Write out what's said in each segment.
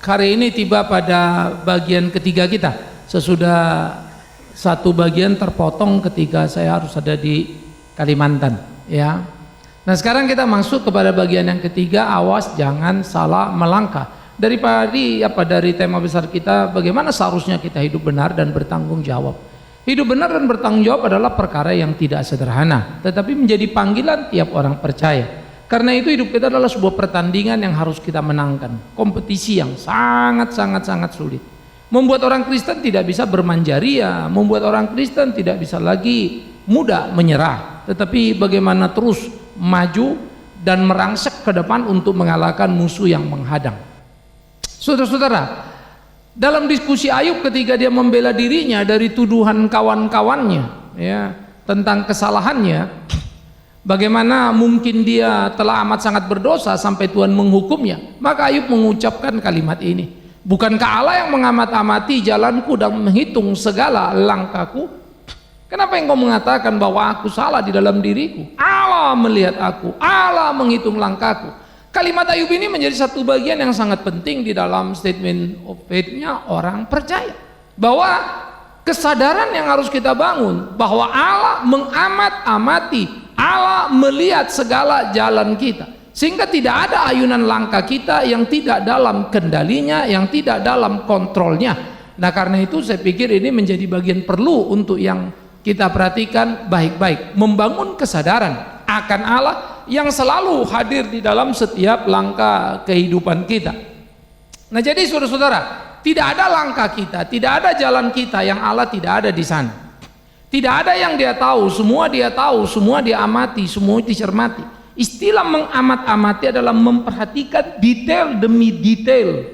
hari ini tiba pada bagian ketiga kita. Sesudah satu bagian terpotong ketika saya harus ada di Kalimantan, ya. Nah, sekarang kita masuk kepada bagian yang ketiga, awas jangan salah melangkah. Dari tema besar kita, bagaimana seharusnya kita hidup benar dan bertanggung jawab. Hidup benar dan bertanggung jawab adalah perkara yang tidak sederhana, tetapi menjadi panggilan tiap orang percaya. Karena itu hidup kita adalah sebuah pertandingan yang harus kita menangkan, kompetisi yang sangat sulit. Membuat orang Kristen tidak bisa bermanjaria, membuat orang Kristen tidak bisa lagi mudah menyerah, tetapi bagaimana terus maju dan merangsek ke depan untuk mengalahkan musuh yang menghadang. Saudara-saudara, dalam diskusi Ayub ketika dia membela dirinya dari tuduhan kawan-kawannya, ya, tentang kesalahannya, bagaimana mungkin dia telah amat sangat berdosa sampai Tuhan menghukumnya, maka Ayub mengucapkan kalimat ini, bukankah Allah yang mengamat-amati jalanku dan menghitung segala langkahku? Kenapa engkau mengatakan bahwa aku salah di dalam diriku? Allah melihat aku, Allah menghitung langkahku. Kalimat Ayub ini menjadi satu bagian yang sangat penting di dalam statement of faith-nya orang percaya, bahwa kesadaran yang harus kita bangun bahwa Allah mengamat-amati, Allah melihat segala jalan kita, sehingga tidak ada ayunan langkah kita yang tidak dalam kendalinya, yang tidak dalam kontrolnya. Nah, karena itu saya pikir ini menjadi bagian perlu untuk yang kita perhatikan baik-baik, membangun kesadaran akan Allah yang selalu hadir di dalam setiap langkah kehidupan kita. Nah, jadi saudara-saudara, tidak ada langkah kita, tidak ada jalan kita yang Allah tidak ada di sana. Tidak ada yang dia tahu, semua dia tahu, semua dia amati, semua dicermati. Istilah mengamat-amati adalah memperhatikan detail demi detail,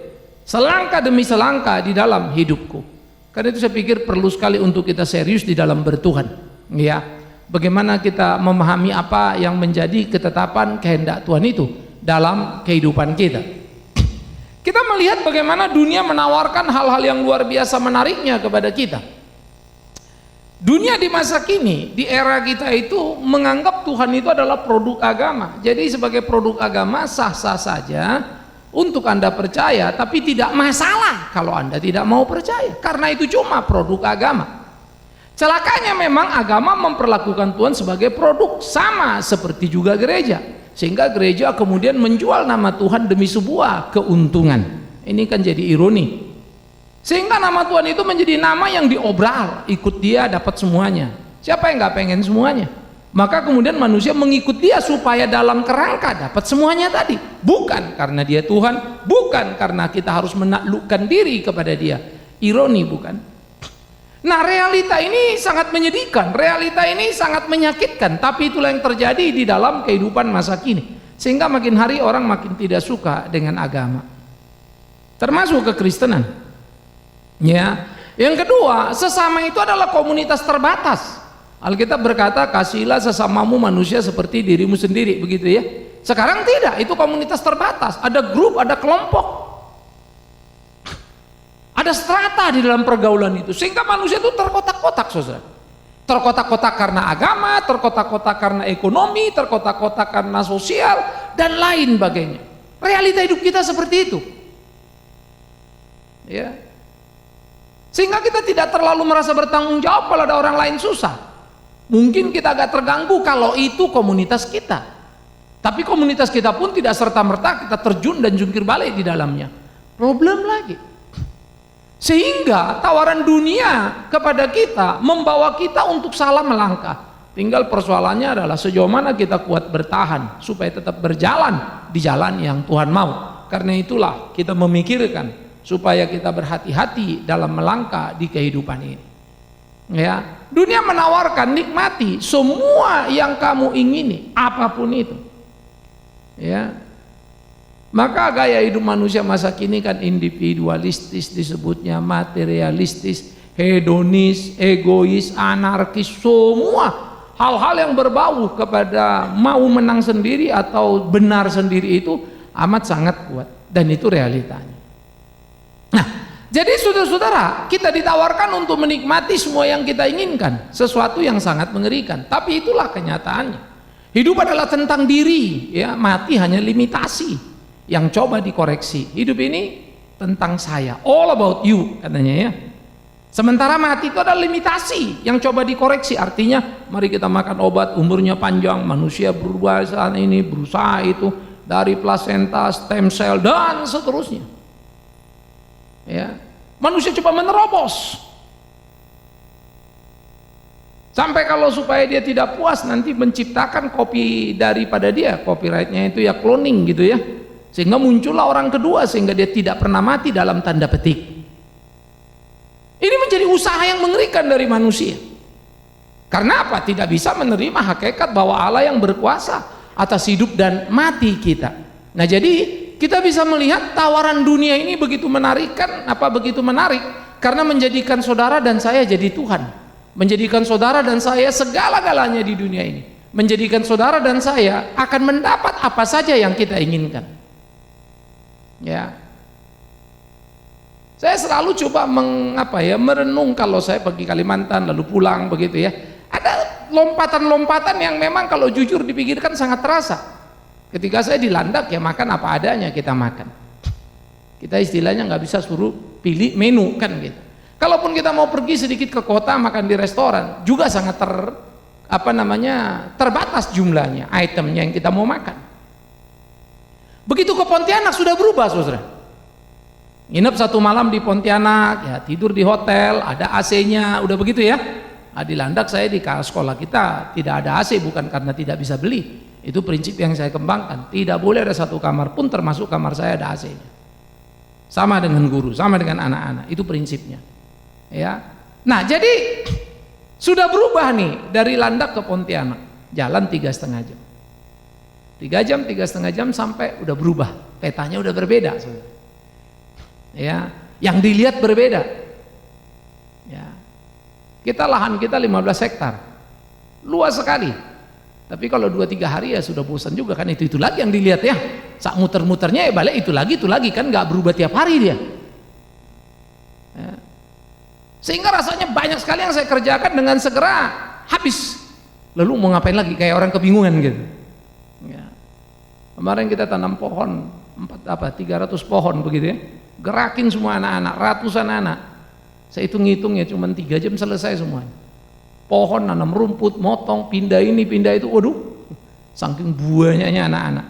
selangkah demi selangkah di dalam hidupku. Karena itu saya pikir perlu sekali untuk kita serius di dalam bertuhan, ya. Bagaimana kita memahami apa yang menjadi ketetapan kehendak Tuhan itu dalam kehidupan kita. Kita melihat bagaimana dunia menawarkan hal-hal yang luar biasa menariknya kepada kita. Dunia di masa kini, di era kita itu menganggap Tuhan itu adalah produk agama. Jadi sebagai produk agama sah-sah saja untuk Anda percaya, tapi tidak masalah kalau Anda tidak mau percaya, karena itu cuma produk agama. Celakanya memang agama memperlakukan Tuhan sebagai produk, sama seperti juga gereja, sehingga gereja kemudian menjual nama Tuhan demi sebuah keuntungan. Ini kan jadi ironi, sehingga nama Tuhan itu menjadi nama yang diobral, ikut dia dapat semuanya. Siapa yang nggak pengen semuanya? Maka kemudian manusia mengikut dia supaya dalam kerangka dapat semuanya tadi, bukan karena dia Tuhan, bukan karena kita harus menaklukkan diri kepada dia. Ironi, bukan? Nah, realita ini sangat menyedihkan, realita ini sangat menyakitkan, tapi itulah yang terjadi di dalam kehidupan masa kini, sehingga makin hari orang makin tidak suka dengan agama, termasuk kekristenan, ya. Yang kedua, sesama itu adalah komunitas terbatas. Alkitab berkata, kasihilah sesamamu manusia seperti dirimu sendiri, begitu ya. Sekarang tidak, itu komunitas terbatas, ada grup, ada kelompok, ada strata di dalam pergaulan itu, sehingga manusia itu terkotak-kotak, saudara. Terkotak-kotak karena agama, terkotak-kotak karena ekonomi, terkotak-kotak karena sosial, dan lain sebagainya. Realita hidup kita seperti itu, ya. Sehingga kita tidak terlalu merasa bertanggung jawab kalau ada orang lain susah. Mungkin kita agak terganggu kalau itu komunitas kita, tapi komunitas kita pun tidak serta-merta kita terjun dan jungkir balik di dalamnya. Problem lagi. Sehingga tawaran dunia kepada kita membawa kita untuk salah melangkah. Tinggal persoalannya adalah sejauh mana kita kuat bertahan supaya tetap berjalan di jalan yang Tuhan mau. Karena itulah kita memikirkan supaya kita berhati-hati dalam melangkah di kehidupan ini, ya. Dunia menawarkan nikmati semua yang kamu ingini, apapun itu, ya. Maka gaya hidup manusia masa kini kan individualistis, disebutnya materialistis, hedonis, egois, anarkis, semua hal-hal yang berbau kepada mau menang sendiri atau benar sendiri itu amat sangat kuat, dan itu realitanya. Nah, jadi saudara-saudara, kita ditawarkan untuk menikmati semua yang kita inginkan, sesuatu yang sangat mengerikan, tapi itulah kenyataannya. Hidup adalah tentang diri, ya. Mati hanya limitasi yang coba dikoreksi. Hidup ini tentang saya, all about you katanya ya. Sementara mati itu adalah limitasi yang coba dikoreksi. Artinya mari kita makan obat umurnya panjang, manusia berubah saat ini, berusaha itu dari plasenta, stem cell dan seterusnya. Ya, manusia coba menerobos. Sampai kalau supaya dia tidak puas nanti menciptakan kopi daripada dia, copyrightnya itu ya cloning gitu ya. Sehingga muncullah orang kedua sehingga dia tidak pernah mati dalam tanda petik. Ini menjadi usaha yang mengerikan dari manusia. Karena apa? Tidak bisa menerima hakikat bahwa Allah yang berkuasa atas hidup dan mati kita. Nah, jadi kita bisa melihat tawaran dunia ini begitu menarik karena menjadikan saudara dan saya jadi Tuhan. Menjadikan saudara dan saya segala-galanya di dunia ini. Menjadikan saudara dan saya akan mendapat apa saja yang kita inginkan. Ya. Saya selalu coba merenung kalau saya pergi Kalimantan lalu pulang begitu ya. Ada lompatan-lompatan yang memang kalau jujur dipikirkan sangat terasa. Ketika saya di Landak ya makan apa adanya kita makan. Kita istilahnya nggak bisa suruh pilih menu kan gitu. Kalaupun kita mau pergi sedikit ke kota makan di restoran juga sangat terbatas jumlahnya itemnya yang kita mau makan. Begitu ke Pontianak sudah berubah saudara. Nginep 1 malam di Pontianak, ya tidur di hotel, ada AC-nya, udah begitu ya. Nah, di Landak saya di sekolah kita tidak ada AC bukan karena tidak bisa beli. Itu prinsip yang saya kembangkan. Tidak boleh ada satu kamar pun termasuk kamar saya ada AC-nya. Sama dengan guru, sama dengan anak-anak, itu prinsipnya. Ya. Nah, jadi sudah berubah nih dari Landak ke Pontianak, jalan 3,5 jam. 3 jam, 3,5 jam sampai udah berubah, petanya udah berbeda. Ya, yang dilihat berbeda. Ya, lahan kita 15 hektar, luas sekali. Tapi kalau 2-3 hari ya sudah bosan juga kan itu lagi yang dilihat ya. Sak muter-muternya ya balik itu lagi kan nggak berubah tiap hari dia. Ya. Sehingga rasanya banyak sekali yang saya kerjakan dengan segera habis. Lalu mau ngapain lagi kayak orang kebingungan gitu. Ya. Kemarin kita tanam pohon 300 pohon begitu ya. Gerakin semua anak-anak, ratusan anak. Saya hitung-hitung ya cuma 3 jam selesai semuanya. Pohon, nanam rumput, motong, pindah ini, pindah itu. Waduh, saking banyaknya anak-anak.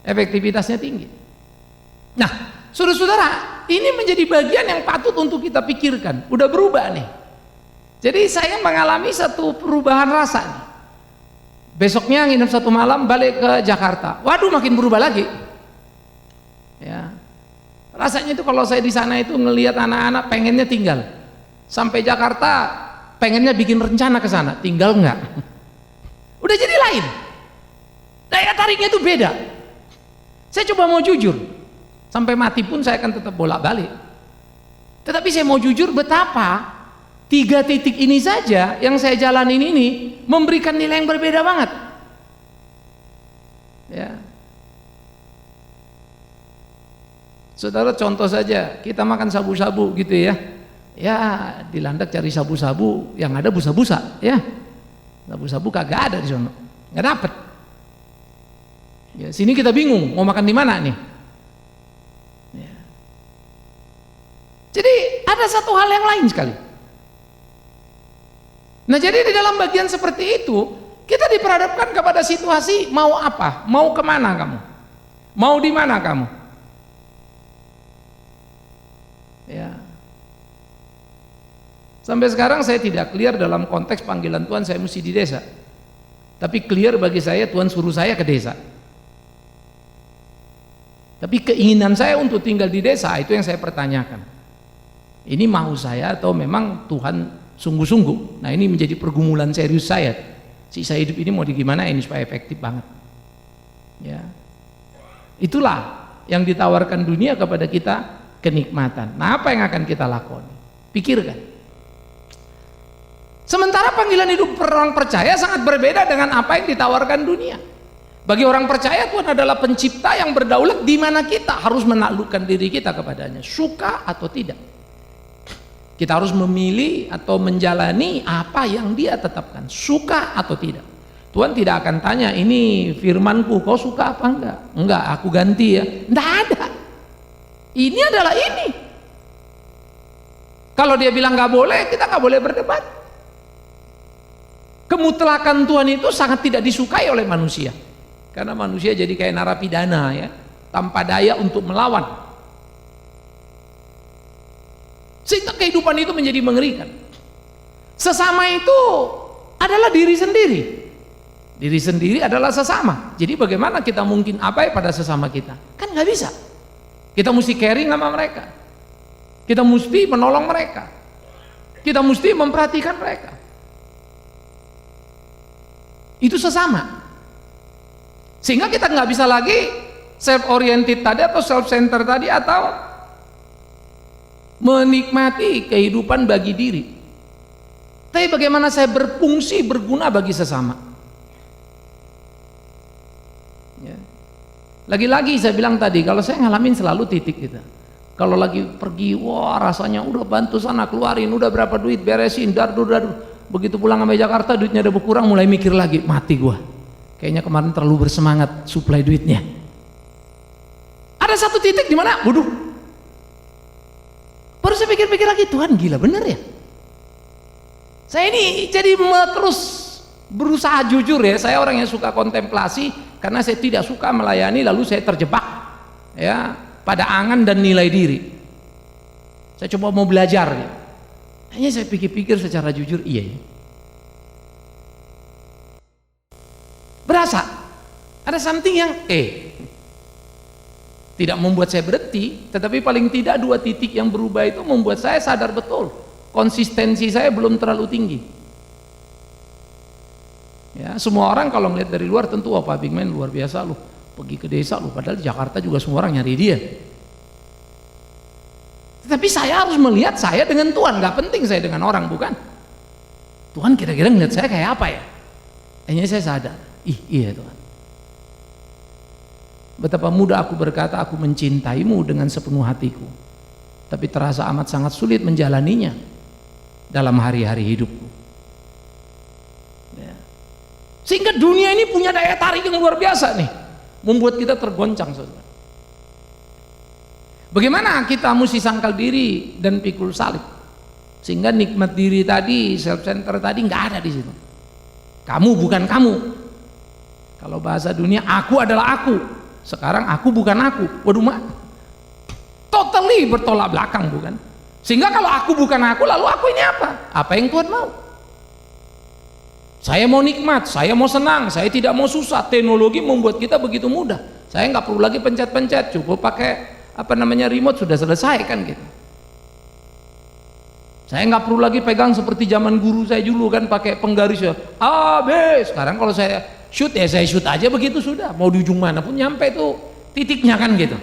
Efektivitasnya tinggi. Nah, saudara-saudara, ini menjadi bagian yang patut untuk kita pikirkan. Udah berubah nih. Jadi saya mengalami satu perubahan rasa nih. Besoknya nginep 1 malam balik ke Jakarta. Waduh, makin berubah lagi. Ya. Rasanya itu kalau saya di sana itu ngelihat anak-anak pengennya tinggal. Sampai Jakarta pengennya bikin rencana ke sana, tinggal enggak. Udah jadi lain. Daya tariknya itu beda. Saya coba mau jujur. Sampai mati pun saya akan tetap bolak-balik. Tetapi saya mau jujur betapa 3 titik ini saja yang saya jalanin ini memberikan nilai yang berbeda banget. Ya. Saudara contoh saja, kita makan sabu-sabu gitu ya. Ya di Landak cari sabu-sabu yang ada busa-busa ya. Sabu-sabu kagak ada di sana, nggak dapet. Ya sini kita bingung mau makan di mana nih. Ya. Jadi ada satu hal yang lain sekali. Nah jadi di dalam bagian seperti itu kita diperhadapkan kepada situasi mau apa, mau kemana kamu, mau di mana kamu. Ya. Sampai sekarang saya tidak clear dalam konteks panggilan Tuhan saya mesti di desa. Tapi clear bagi saya Tuhan suruh saya ke desa. Tapi keinginan saya untuk tinggal di desa itu yang saya pertanyakan. Ini mau saya atau memang Tuhan sungguh-sungguh? Nah ini menjadi pergumulan serius saya. Sisa hidup ini mau digimana ini supaya efektif banget. Ya. Itulah yang ditawarkan dunia kepada kita. Kenikmatan. Nah apa yang akan kita lakukan? Pikirkan. Sementara panggilan hidup orang percaya sangat berbeda dengan apa yang ditawarkan dunia. Bagi orang percaya Tuhan adalah pencipta yang berdaulat di mana kita harus menaklukkan diri kita kepadanya, suka atau tidak. Kita harus memilih atau menjalani apa yang Dia tetapkan, suka atau tidak. Tuhan tidak akan tanya ini firmanku kau suka apa enggak? Enggak, aku ganti ya. Enggak ada. Ini adalah ini. Kalau dia bilang nggak boleh, kita nggak boleh berdebat. Kemutlakan Tuhan itu sangat tidak disukai oleh manusia, karena manusia jadi kayak narapidana ya, tanpa daya untuk melawan, sehingga kehidupan itu menjadi mengerikan. Sesama itu adalah diri sendiri. Diri sendiri adalah sesama. Jadi bagaimana kita mungkin abai pada sesama kita? Kan nggak bisa. Kita mesti caring sama mereka. Kita mesti menolong mereka. Kita mesti memperhatikan mereka. Itu sesama. Sehingga kita nggak bisa lagi self-oriented tadi atau self-center tadi, atau menikmati kehidupan bagi diri. Tapi bagaimana saya berfungsi, berguna bagi sesama. Ya. Lagi-lagi saya bilang tadi, kalau saya ngalamin selalu titik gitu. Kalau lagi pergi, wah rasanya udah bantu sana, keluarin, udah berapa duit, beresin, dardu. Begitu pulang sampai Jakarta, duitnya udah berkurang, mulai mikir lagi, mati gua. Kayaknya kemarin terlalu bersemangat suplai duitnya. Ada satu titik di mana, waduh. Baru saya pikir-pikir lagi, Tuhan gila bener ya. Saya ini jadi terus berusaha jujur ya. Saya orang yang suka kontemplasi, karena saya tidak suka melayani lalu saya terjebak ya pada angan dan nilai diri. Saya coba mau belajar ya. Hanya saya pikir-pikir secara jujur, iya ya. Berasa ada something yang tidak membuat saya berhenti, tetapi paling tidak dua titik yang berubah itu membuat saya sadar betul konsistensi saya belum terlalu tinggi. Ya, semua orang kalau melihat dari luar tentu, wah Pak Big Man luar biasa loh, pergi ke desa loh, padahal di Jakarta juga semua orang nyari dia. Tetapi saya harus melihat saya dengan Tuhan, nggak penting saya dengan orang, bukan. Tuhan kira-kira ngeliat saya kayak apa ya? Akhirnya saya sadar, iya Tuhan. Betapa mudah aku berkata aku mencintaimu dengan sepenuh hatiku, tapi terasa amat sangat sulit menjalaninya dalam hari-hari hidupku. Ya. Sehingga dunia ini punya daya tarik yang luar biasa nih, membuat kita tergoncang, saudara. Bagaimana kita mesti sangkal diri dan pikul salib, sehingga nikmat diri tadi, self center tadi nggak ada di situ. Kamu bukan kamu. Kalau bahasa dunia, aku adalah aku. Sekarang aku bukan aku. Waduh mak, totally bertolak belakang, bukan? Sehingga kalau aku bukan aku, lalu aku ini apa? Apa yang Tuhan mau? Saya mau nikmat, saya mau senang, saya tidak mau susah. Teknologi membuat kita begitu mudah. Saya nggak perlu lagi pencet-pencet, cukup pakai remote sudah selesai kan gitu. Saya nggak perlu lagi pegang seperti zaman guru saya dulu kan, pakai penggaris ya A, B. Sekarang kalau saya shoot ya saya shoot aja begitu sudah, mau di ujung mana pun nyampe tuh titiknya kan gitu.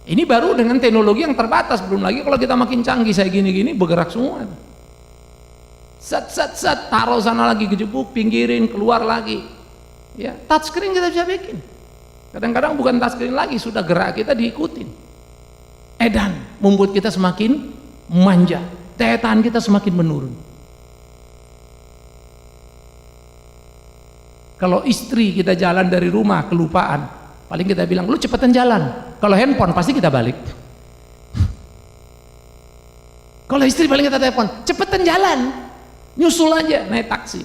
Ini baru dengan teknologi yang terbatas, belum lagi kalau kita makin canggih, saya gini-gini bergerak semua. Set, taruh sana lagi, kejebuk, pinggirin, keluar lagi. Ya, touchscreen kita bisa bikin. Kadang-kadang bukan touchscreen lagi, sudah gerak kita diikutin. Edan membuat kita semakin manja, daya tahan kita semakin menurun. Kalau istri kita jalan dari rumah kelupaan, paling kita bilang, lu cepetan jalan. Kalau handphone pasti kita balik. Kalau istri paling kita telepon, cepetan jalan, nyusul aja naik taksi.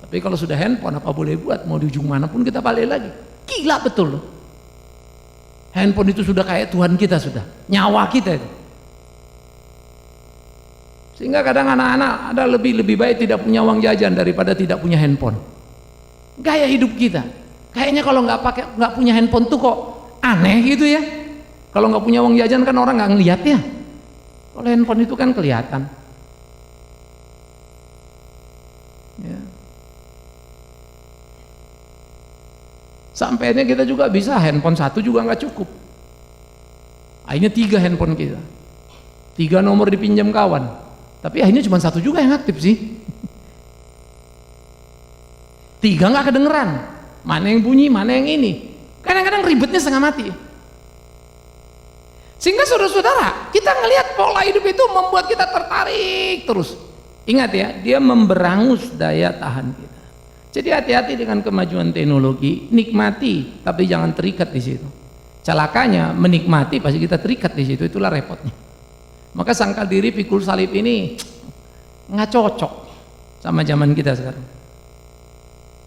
Tapi kalau sudah handphone apa boleh buat, mau di ujung mana pun kita balik lagi. Gila betul loh. Handphone itu sudah kayak Tuhan kita, sudah nyawa kita itu. Sehingga kadang anak-anak ada lebih baik tidak punya uang jajan daripada tidak punya handphone. Gaya hidup kita kayaknya kalau nggak punya handphone tuh kok aneh gitu ya. Kalau nggak punya uang jajan kan orang nggak ngeliat ya. Kalau handphone itu kan kelihatan ya. Sampainya kita juga bisa handphone satu juga nggak cukup, akhirnya 3 handphone kita, 3 nomor dipinjam kawan, tapi akhirnya cuma 1 juga yang aktif sih. 3 nggak kedengeran, mana yang bunyi, mana yang ini. Kadang-kadang ribetnya setengah mati. Sehingga saudara-saudara, kita ngelihat pola hidup itu membuat kita tertarik terus. Ingat ya, dia memberangus daya tahan kita. Jadi hati-hati dengan kemajuan teknologi, nikmati tapi jangan terikat di situ. Celakanya menikmati pasti kita terikat di situ, itulah repotnya. Maka sangkal diri pikul salib ini nggak cocok sama zaman kita sekarang.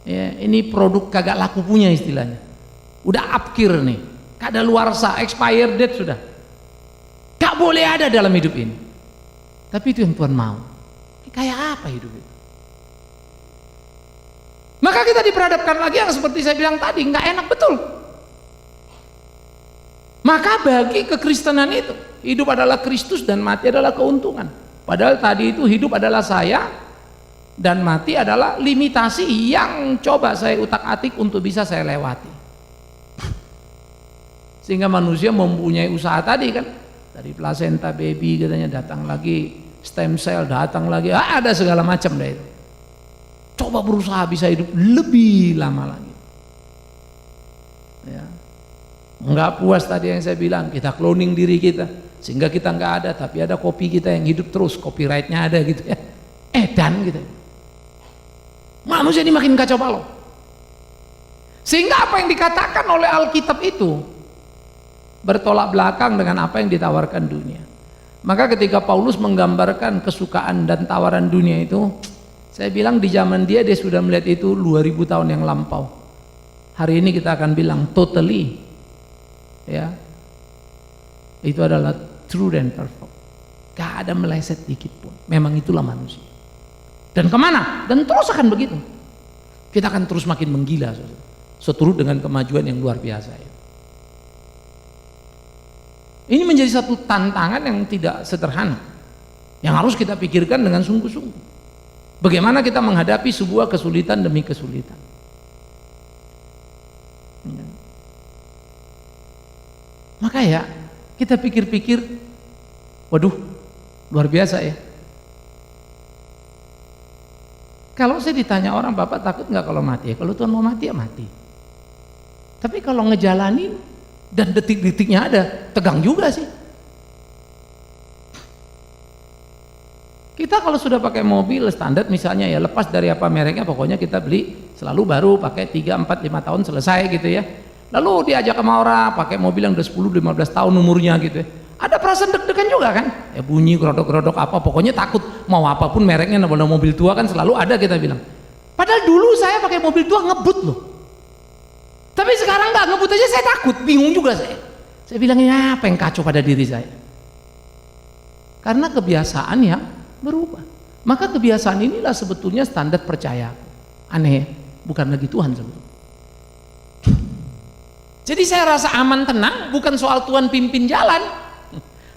Ya, ini produk kagak laku punya istilahnya. Udah apkir nih, kadaluarsa, expired date sudah. Gak boleh ada dalam hidup ini. Tapi itu yang Tuhan mau. Ini kayak apa hidup itu? Maka kita diperhadapkan lagi yang seperti saya bilang tadi, nggak enak betul. Maka bagi kekristenan itu, hidup adalah Kristus dan mati adalah keuntungan. Padahal tadi itu hidup adalah saya dan mati adalah limitasi yang coba saya utak-atik untuk bisa saya lewati. Sehingga manusia mempunyai usaha tadi kan, dari placenta baby katanya datang lagi, stem cell datang lagi, ada segala macam deh itu. Coba berusaha bisa hidup lebih lama lagi. Ya. Nggak puas tadi yang saya bilang, kita cloning diri kita sehingga kita nggak ada, tapi ada kopi kita yang hidup terus, copyrightnya ada gitu ya. Edan gitu. Manusia ini makin kacau balau. Sehingga apa yang dikatakan oleh Alkitab itu bertolak belakang dengan apa yang ditawarkan dunia. Maka ketika Paulus menggambarkan kesukaan dan tawaran dunia itu, saya bilang di zaman dia sudah melihat itu 2000 tahun yang lampau. Hari ini kita akan bilang totally, ya, itu adalah true and perfect. Gak ada meleset dikit pun. Memang itulah manusia. Dan kemana? Dan terus akan begitu. Kita akan terus makin menggila, seturut dengan kemajuan yang luar biasa. Ini menjadi satu tantangan yang tidak sederhana, yang harus kita pikirkan dengan sungguh-sungguh. Bagaimana kita menghadapi sebuah kesulitan demi kesulitan. Maka ya, kita pikir-pikir, waduh, luar biasa ya. Kalau saya ditanya orang, Bapak takut nggak kalau mati? Ya, kalau Tuhan mau mati ya mati. Tapi kalau ngejalanin dan detik-detiknya ada, tegang juga sih. Kita kalau sudah pakai mobil standar misalnya ya, lepas dari apa mereknya, pokoknya kita beli selalu baru, pakai 3, 4, 5 tahun selesai gitu ya. Lalu diajak sama orang pakai mobil yang udah 10, 15 tahun umurnya gitu ya. Ada perasaan deg-degan juga kan? Ya bunyi gerodok-gerodok apa, pokoknya takut mau apapun mereknya, namanya mobil tua kan selalu ada kita bilang. Padahal dulu saya pakai mobil tua ngebut loh. Tapi sekarang nggak ngebut aja saya takut, bingung juga saya. Saya bilangnya apa yang kacau pada diri saya? Karena kebiasaan yang berubah. Maka kebiasaan inilah sebetulnya standar percaya. Aneh, bukan lagi Tuhan sebetulnya. Jadi saya rasa aman tenang bukan soal Tuhan pimpin jalan.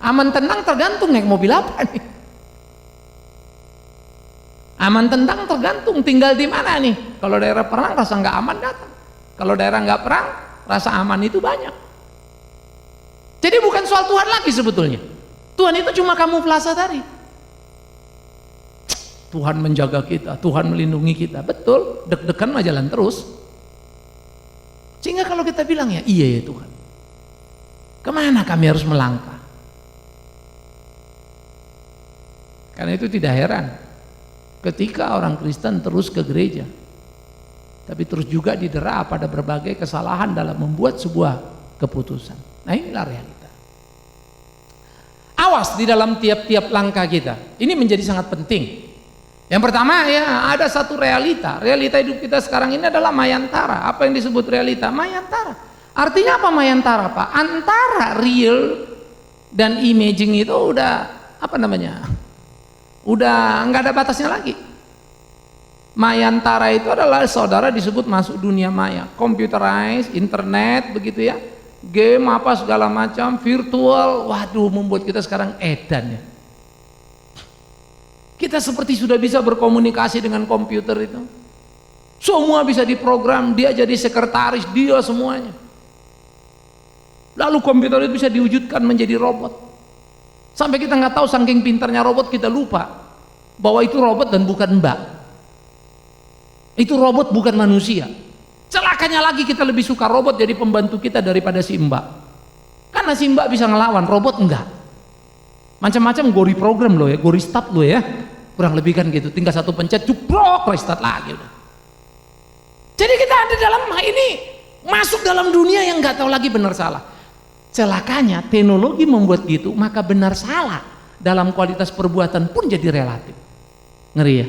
Aman tenang tergantung naik mobil apa nih. Aman tenang tergantung tinggal di mana nih. Kalau daerah perang rasa nggak aman datang. Kalau daerah nggak perang rasa aman itu banyak. Jadi bukan soal Tuhan lagi sebetulnya. Tuhan itu cuma kamuflase tadi. Tuhan menjaga kita, Tuhan melindungi kita, betul, deg-degan mah jalan terus. Sehingga kalau kita bilang ya iya ya Tuhan, kemana kami harus melangkah? Karena itu tidak heran ketika orang Kristen terus ke gereja, tapi terus juga didera pada berbagai kesalahan dalam membuat sebuah keputusan. Nah inilah realita. Awas di dalam tiap-tiap langkah kita, ini menjadi sangat penting. Yang pertama ya ada satu realita hidup kita sekarang ini adalah mayantara. Apa yang disebut realita? Mayantara. Artinya apa mayantara Pak? Antara real dan imaging itu udah apa namanya? Udah nggak ada batasnya lagi. Mayantara itu adalah saudara disebut masuk dunia maya, computerized, internet begitu ya, game apa segala macam, virtual, waduh membuat kita sekarang edan ya. Kita seperti sudah bisa berkomunikasi dengan komputer itu. Semua bisa diprogram, dia jadi sekretaris, dia semuanya. Lalu komputer itu bisa diwujudkan menjadi robot. Sampai kita nggak tahu saking pintarnya robot kita lupa bahwa itu robot dan bukan mbak. Itu robot bukan manusia. Celakanya lagi kita lebih suka robot jadi pembantu kita daripada si mbak. Karena si mbak bisa ngelawan, robot enggak. Macam-macam gori program loh ya, gori start loh ya. Kurang lebih kan gitu, tinggal satu pencet cuprok restart lagi udah. Jadi kita ada dalam ini masuk dalam dunia yang nggak tahu lagi benar salah. Celakanya teknologi membuat gitu, maka benar salah dalam kualitas perbuatan pun jadi relatif. Ngeri ya?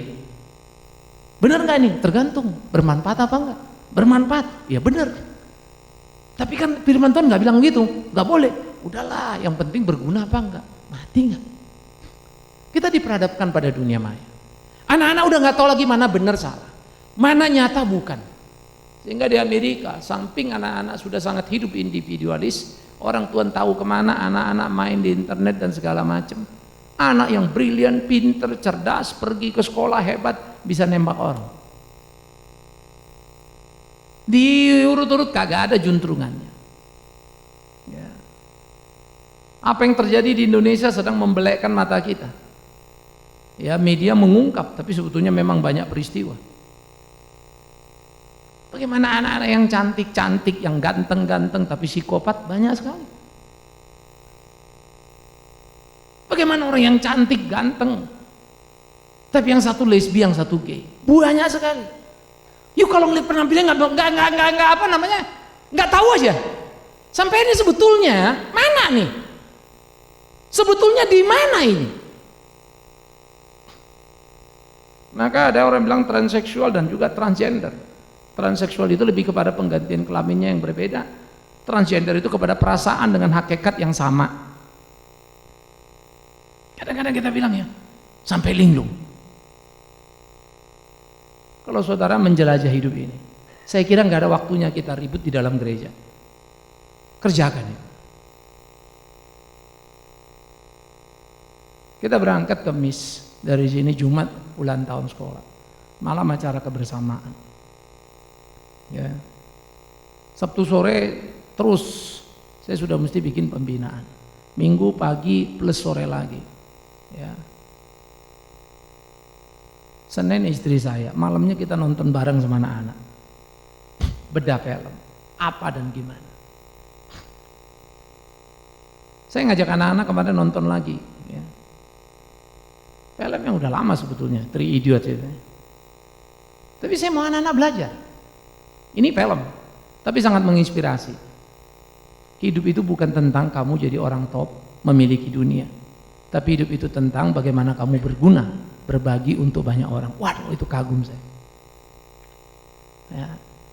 Benar nggak nih? Tergantung bermanfaat apa enggak. Bermanfaat, ya benar. Tapi kan firman Tuhan nggak bilang gitu, nggak boleh. Udahlah, yang penting berguna apa enggak, mati nggak? Kita diperhadapkan pada dunia maya. Anak-anak udah nggak tahu lagi mana benar salah, mana nyata bukan. Sehingga di Amerika, samping anak-anak sudah sangat hidup individualis, orang tua tahu kemana anak-anak main di internet dan segala macam. Anak yang brilian, pinter, cerdas, pergi ke sekolah hebat, bisa nembak orang. Diurut-urut kagak ada juntrungannya. Ya. Apa yang terjadi di Indonesia sedang membelekkan mata kita. Ya, media mengungkap, tapi sebetulnya memang banyak peristiwa. Bagaimana anak-anak yang cantik-cantik, yang ganteng-ganteng, tapi psikopat banyak sekali. Bagaimana orang yang cantik, ganteng, tapi yang satu lesbi, yang satu gay, banyak sekali. Yuk kalau ngeliat penampilannya nggak apa namanya, nggak tahu aja. Sampai ini sebetulnya mana nih? Sebetulnya di mana ini? Maka ada orang bilang transseksual dan juga transgender. Transseksual itu lebih kepada penggantian kelaminnya yang berbeda. Transgender itu kepada perasaan dengan hakikat yang sama. Kadang-kadang kita bilang ya, sampai linglung. Kalau saudara menjelajah hidup ini, saya kira nggak ada waktunya kita ribut di dalam gereja. Kerjakan ya. Kita berangkat ke Mis dari sini Jumat ulang tahun sekolah, malam acara kebersamaan. Ya. Sabtu sore terus saya sudah mesti bikin pembinaan. Minggu pagi plus sore lagi. Ya. Senin istri saya, malamnya kita nonton bareng sama anak-anak. Bedah film, apa dan gimana. Saya ngajak anak-anak kemarin nonton lagi. Ya. Film yang udah lama sebetulnya, Three Idiots itu. Tapi saya mau anak-anak belajar. Ini film, tapi sangat menginspirasi. Hidup itu bukan tentang kamu jadi orang top, memiliki dunia. Tapi hidup itu tentang bagaimana kamu berguna, berbagi untuk banyak orang. Waduh, itu kagum saya. Ya.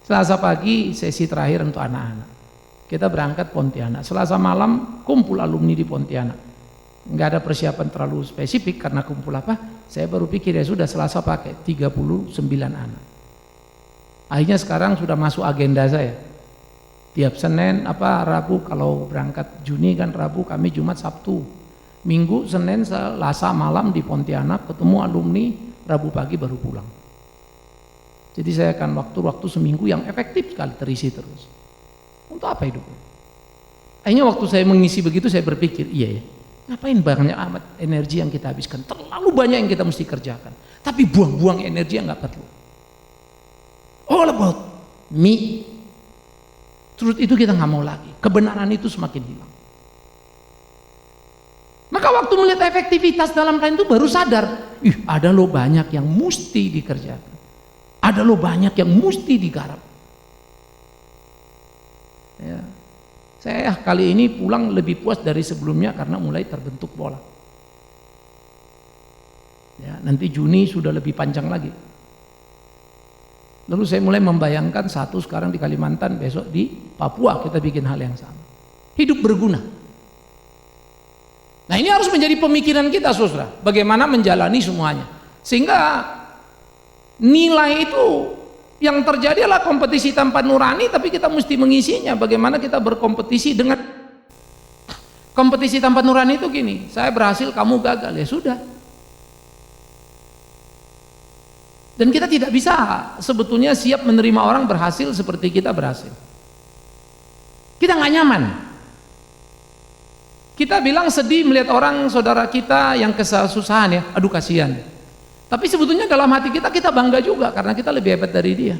Selasa pagi sesi terakhir untuk anak-anak. Kita berangkat Pontianak. Selasa malam kumpul alumni di Pontianak. Nggak ada persiapan terlalu spesifik karena kumpul apa? Saya baru pikir ya sudah Selasa pakai 39 anak. Akhirnya sekarang sudah masuk agenda saya. Tiap Senin Rabu kalau berangkat Juni kan Rabu, Kamis, Jumat, Sabtu. Minggu, Senin, Selasa malam di Pontianak ketemu alumni, Rabu pagi baru pulang. Jadi saya akan waktu-waktu seminggu yang efektif sekali terisi terus. Untuk apa hidup? Akhirnya waktu saya mengisi begitu saya berpikir, iya ya, ngapain banyak amat energi yang kita habiskan? Terlalu banyak yang kita mesti kerjakan. Tapi buang-buang energi yang nggak perlu. All about me. Truth itu kita nggak mau lagi. Kebenaran itu semakin hilang. Maka waktu melihat efektivitas dalam lain itu baru sadar, ada loh banyak yang mesti dikerjakan. Ada loh banyak yang mesti digarap. Ya. Saya kali ini pulang lebih puas dari sebelumnya karena mulai terbentuk pola. Ya, nanti Juni sudah lebih panjang lagi. Lalu saya mulai membayangkan satu sekarang di Kalimantan, besok di Papua kita bikin hal yang sama. Hidup berguna. Nah ini harus menjadi pemikiran kita saudara, bagaimana menjalani semuanya. Sehingga nilai itu yang terjadi adalah kompetisi tanpa nurani, tapi kita mesti mengisinya. Bagaimana kita berkompetisi dengan kompetisi tanpa nurani itu gini, saya berhasil kamu gagal, ya sudah. Dan kita tidak bisa sebetulnya siap menerima orang berhasil seperti kita berhasil. Kita nggak nyaman. Kita bilang sedih melihat orang saudara kita yang kesusahan ya, aduh kasihan. Tapi sebetulnya dalam hati kita bangga juga karena kita lebih hebat dari dia.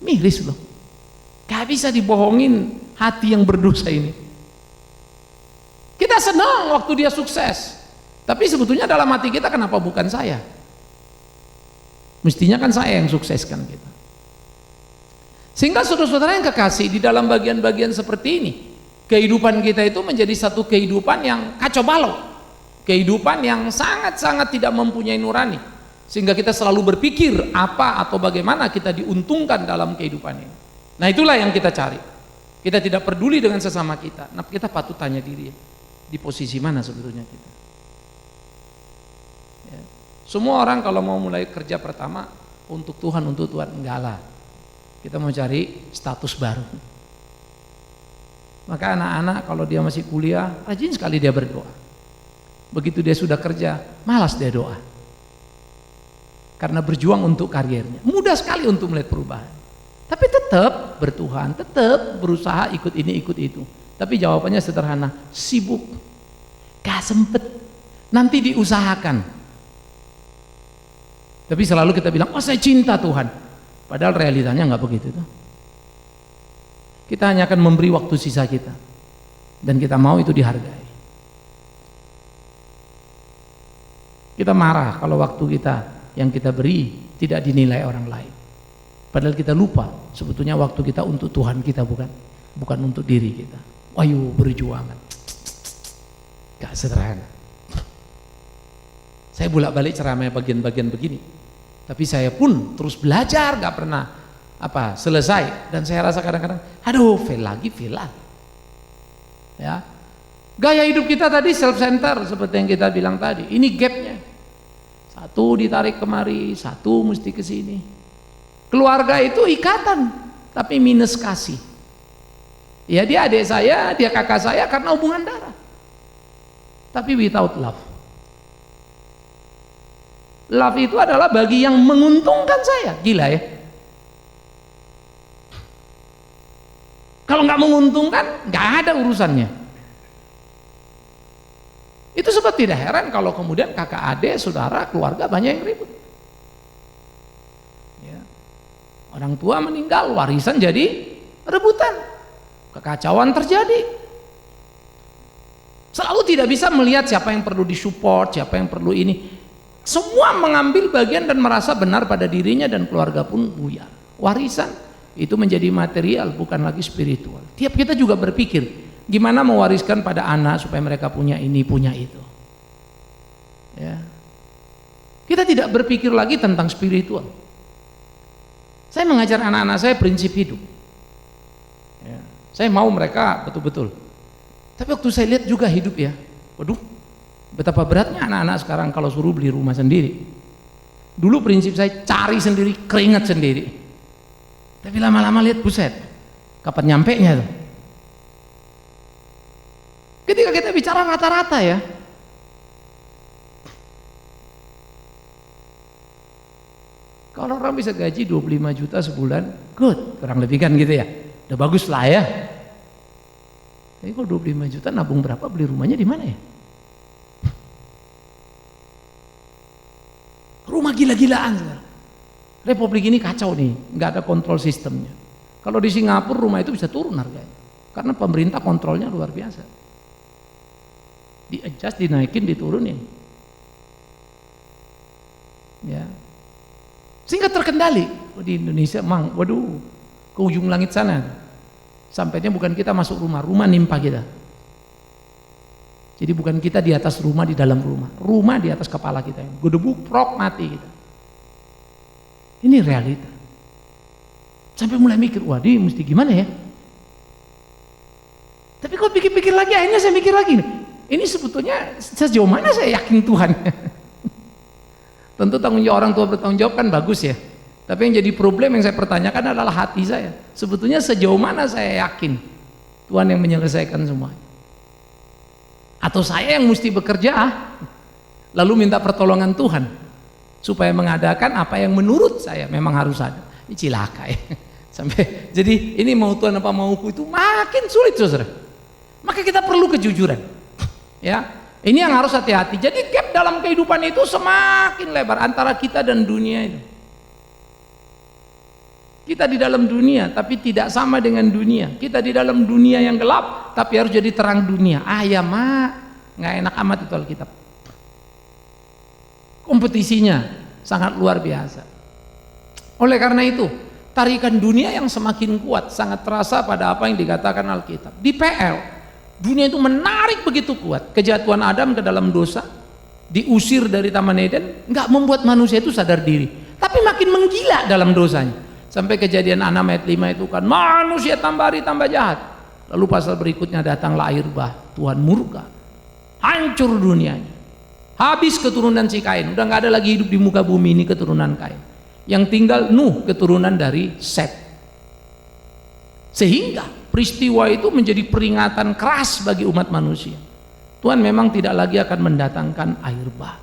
Miris loh. Gak bisa dibohongin hati yang berdosa ini. Kita senang waktu dia sukses. Tapi sebetulnya dalam hati kita kenapa bukan saya? Mestinya kan saya yang sukseskan kita. Sehingga saudara-saudara yang kekasih di dalam bagian-bagian seperti ini, kehidupan kita itu menjadi satu kehidupan yang kacau balau, kehidupan yang sangat-sangat tidak mempunyai nurani, sehingga kita selalu berpikir apa atau bagaimana kita diuntungkan dalam kehidupan ini. Nah, itulah yang kita cari. Kita tidak peduli dengan sesama kita. Nah, kita patut tanya diri, di posisi mana sebetulnya kita. Ya. Semua orang kalau mau mulai kerja pertama untuk Tuhan, enggak lah. Kita mau cari status baru. Maka anak-anak kalau dia masih kuliah, rajin sekali dia berdoa. Begitu dia sudah kerja, malas dia doa. Karena berjuang untuk karirnya. Mudah sekali untuk melihat perubahan. Tapi tetap bertuhan, tetap berusaha ikut ini, ikut itu. Tapi jawabannya sederhana, sibuk, gak sempet, nanti diusahakan. Tapi selalu kita bilang, oh saya cinta Tuhan. Padahal realitanya gak begitu tuh. Kita hanya akan memberi waktu sisa kita. Dan kita mau itu dihargai. Kita marah kalau waktu kita yang kita beri tidak dinilai orang lain. Padahal kita lupa sebetulnya waktu kita untuk Tuhan kita, bukan untuk diri kita. Ayo berjuangan. Gak sederhana. Saya bolak-balik ceramah bagian-bagian begini. Tapi saya pun terus belajar, gak pernah selesai. Dan saya rasa kadang-kadang, aduh fail lagi. Ya. Gaya hidup kita tadi self-center seperti yang kita bilang tadi. Ini gapnya. Satu ditarik kemari, satu mesti ke sini. Keluarga itu ikatan, tapi minus kasih. Ya dia adik saya, dia kakak saya karena hubungan darah. Tapi without love. Love itu adalah bagi yang menguntungkan saya. Gila ya. Kalau nggak menguntungkan, nggak ada urusannya. Itu sebab tidak heran kalau kemudian kakak adik, saudara, keluarga banyak yang ribut. Orang tua meninggal, warisan jadi rebutan, kekacauan terjadi. Selalu tidak bisa melihat siapa yang perlu disupport, siapa yang perlu ini. Semua mengambil bagian dan merasa benar pada dirinya dan keluarga pun buyar. Warisan itu menjadi material, bukan lagi spiritual. Tiap kita juga berpikir, gimana mewariskan pada anak supaya mereka punya ini, punya itu. Ya. Kita tidak berpikir lagi tentang spiritual. Saya mengajar anak-anak saya prinsip hidup. Ya, saya mau mereka betul-betul. Tapi waktu saya lihat juga hidup ya, waduh, betapa beratnya anak-anak sekarang kalau suruh beli rumah sendiri. Dulu prinsip saya cari sendiri, keringat sendiri. Tapi lama-lama lihat, buset, kapan nyampenya tuh? Ketika kita bicara rata-rata ya, kalau orang bisa gaji 25 juta sebulan, good, kurang lebih kan gitu ya. Udah bagus lah ya. Tapi kalau 25 juta nabung berapa, beli rumahnya di mana ya? Rumah gila-gilaan sekarang. Republik ini kacau nih, nggak ada kontrol sistemnya. Kalau di Singapura rumah itu bisa turun harganya. Karena pemerintah kontrolnya luar biasa. Di-adjust, dinaikin, diturunin. Ya. Sehingga terkendali. Di Indonesia waduh, ke ujung langit sana. Sampainya bukan kita masuk rumah, rumah nimpa kita. Jadi bukan kita di atas rumah, di dalam rumah. Rumah di atas kepala kita. Gedebuk, prok, mati kita. Ini realita. Sampai mulai mikir, waduh mesti gimana ya? Tapi kalau pikir-pikir lagi, akhirnya saya mikir lagi, ini sebetulnya sejauh mana saya yakin Tuhan? Tentu tanggung jawab orang tua bertanggung jawab kan bagus ya. Tapi yang jadi problem yang saya pertanyakan adalah hati saya. Sebetulnya sejauh mana saya yakin Tuhan yang menyelesaikan semua. Atau saya yang mesti bekerja lalu minta pertolongan Tuhan supaya mengadakan apa yang menurut saya memang harus ada. Ini cilaka ya. Sampai jadi ini mau Tuhan apa mauku itu makin sulit saudara. Maka kita perlu kejujuran. Ya. Ini yang harus hati-hati. Jadi gap dalam kehidupan itu semakin lebar antara kita dan dunia itu. Kita di dalam dunia tapi tidak sama dengan dunia. Kita di dalam dunia yang gelap tapi harus jadi terang dunia. Ya nggak enak amat itu Alkitab. Kompetisinya sangat luar biasa. Oleh karena itu, tarikan dunia yang semakin kuat sangat terasa pada apa yang dikatakan Alkitab. Di PL Dunia itu menarik begitu kuat. Kejatuhan Adam ke dalam dosa, diusir dari Taman Eden, nggak membuat manusia itu sadar diri, tapi makin menggila dalam dosanya. Sampai Kejadian 6 ayat 5 itu kan, manusia tambah hari tambah jahat. Lalu pasal berikutnya datanglah air bah, Tuhan murka, hancur dunianya. Habis keturunan si Kain, udah nggak ada lagi hidup di muka bumi ini keturunan Kain. Yang tinggal Nuh, keturunan dari Set. Sehingga peristiwa itu menjadi peringatan keras bagi umat manusia. Tuhan memang tidak lagi akan mendatangkan air bah,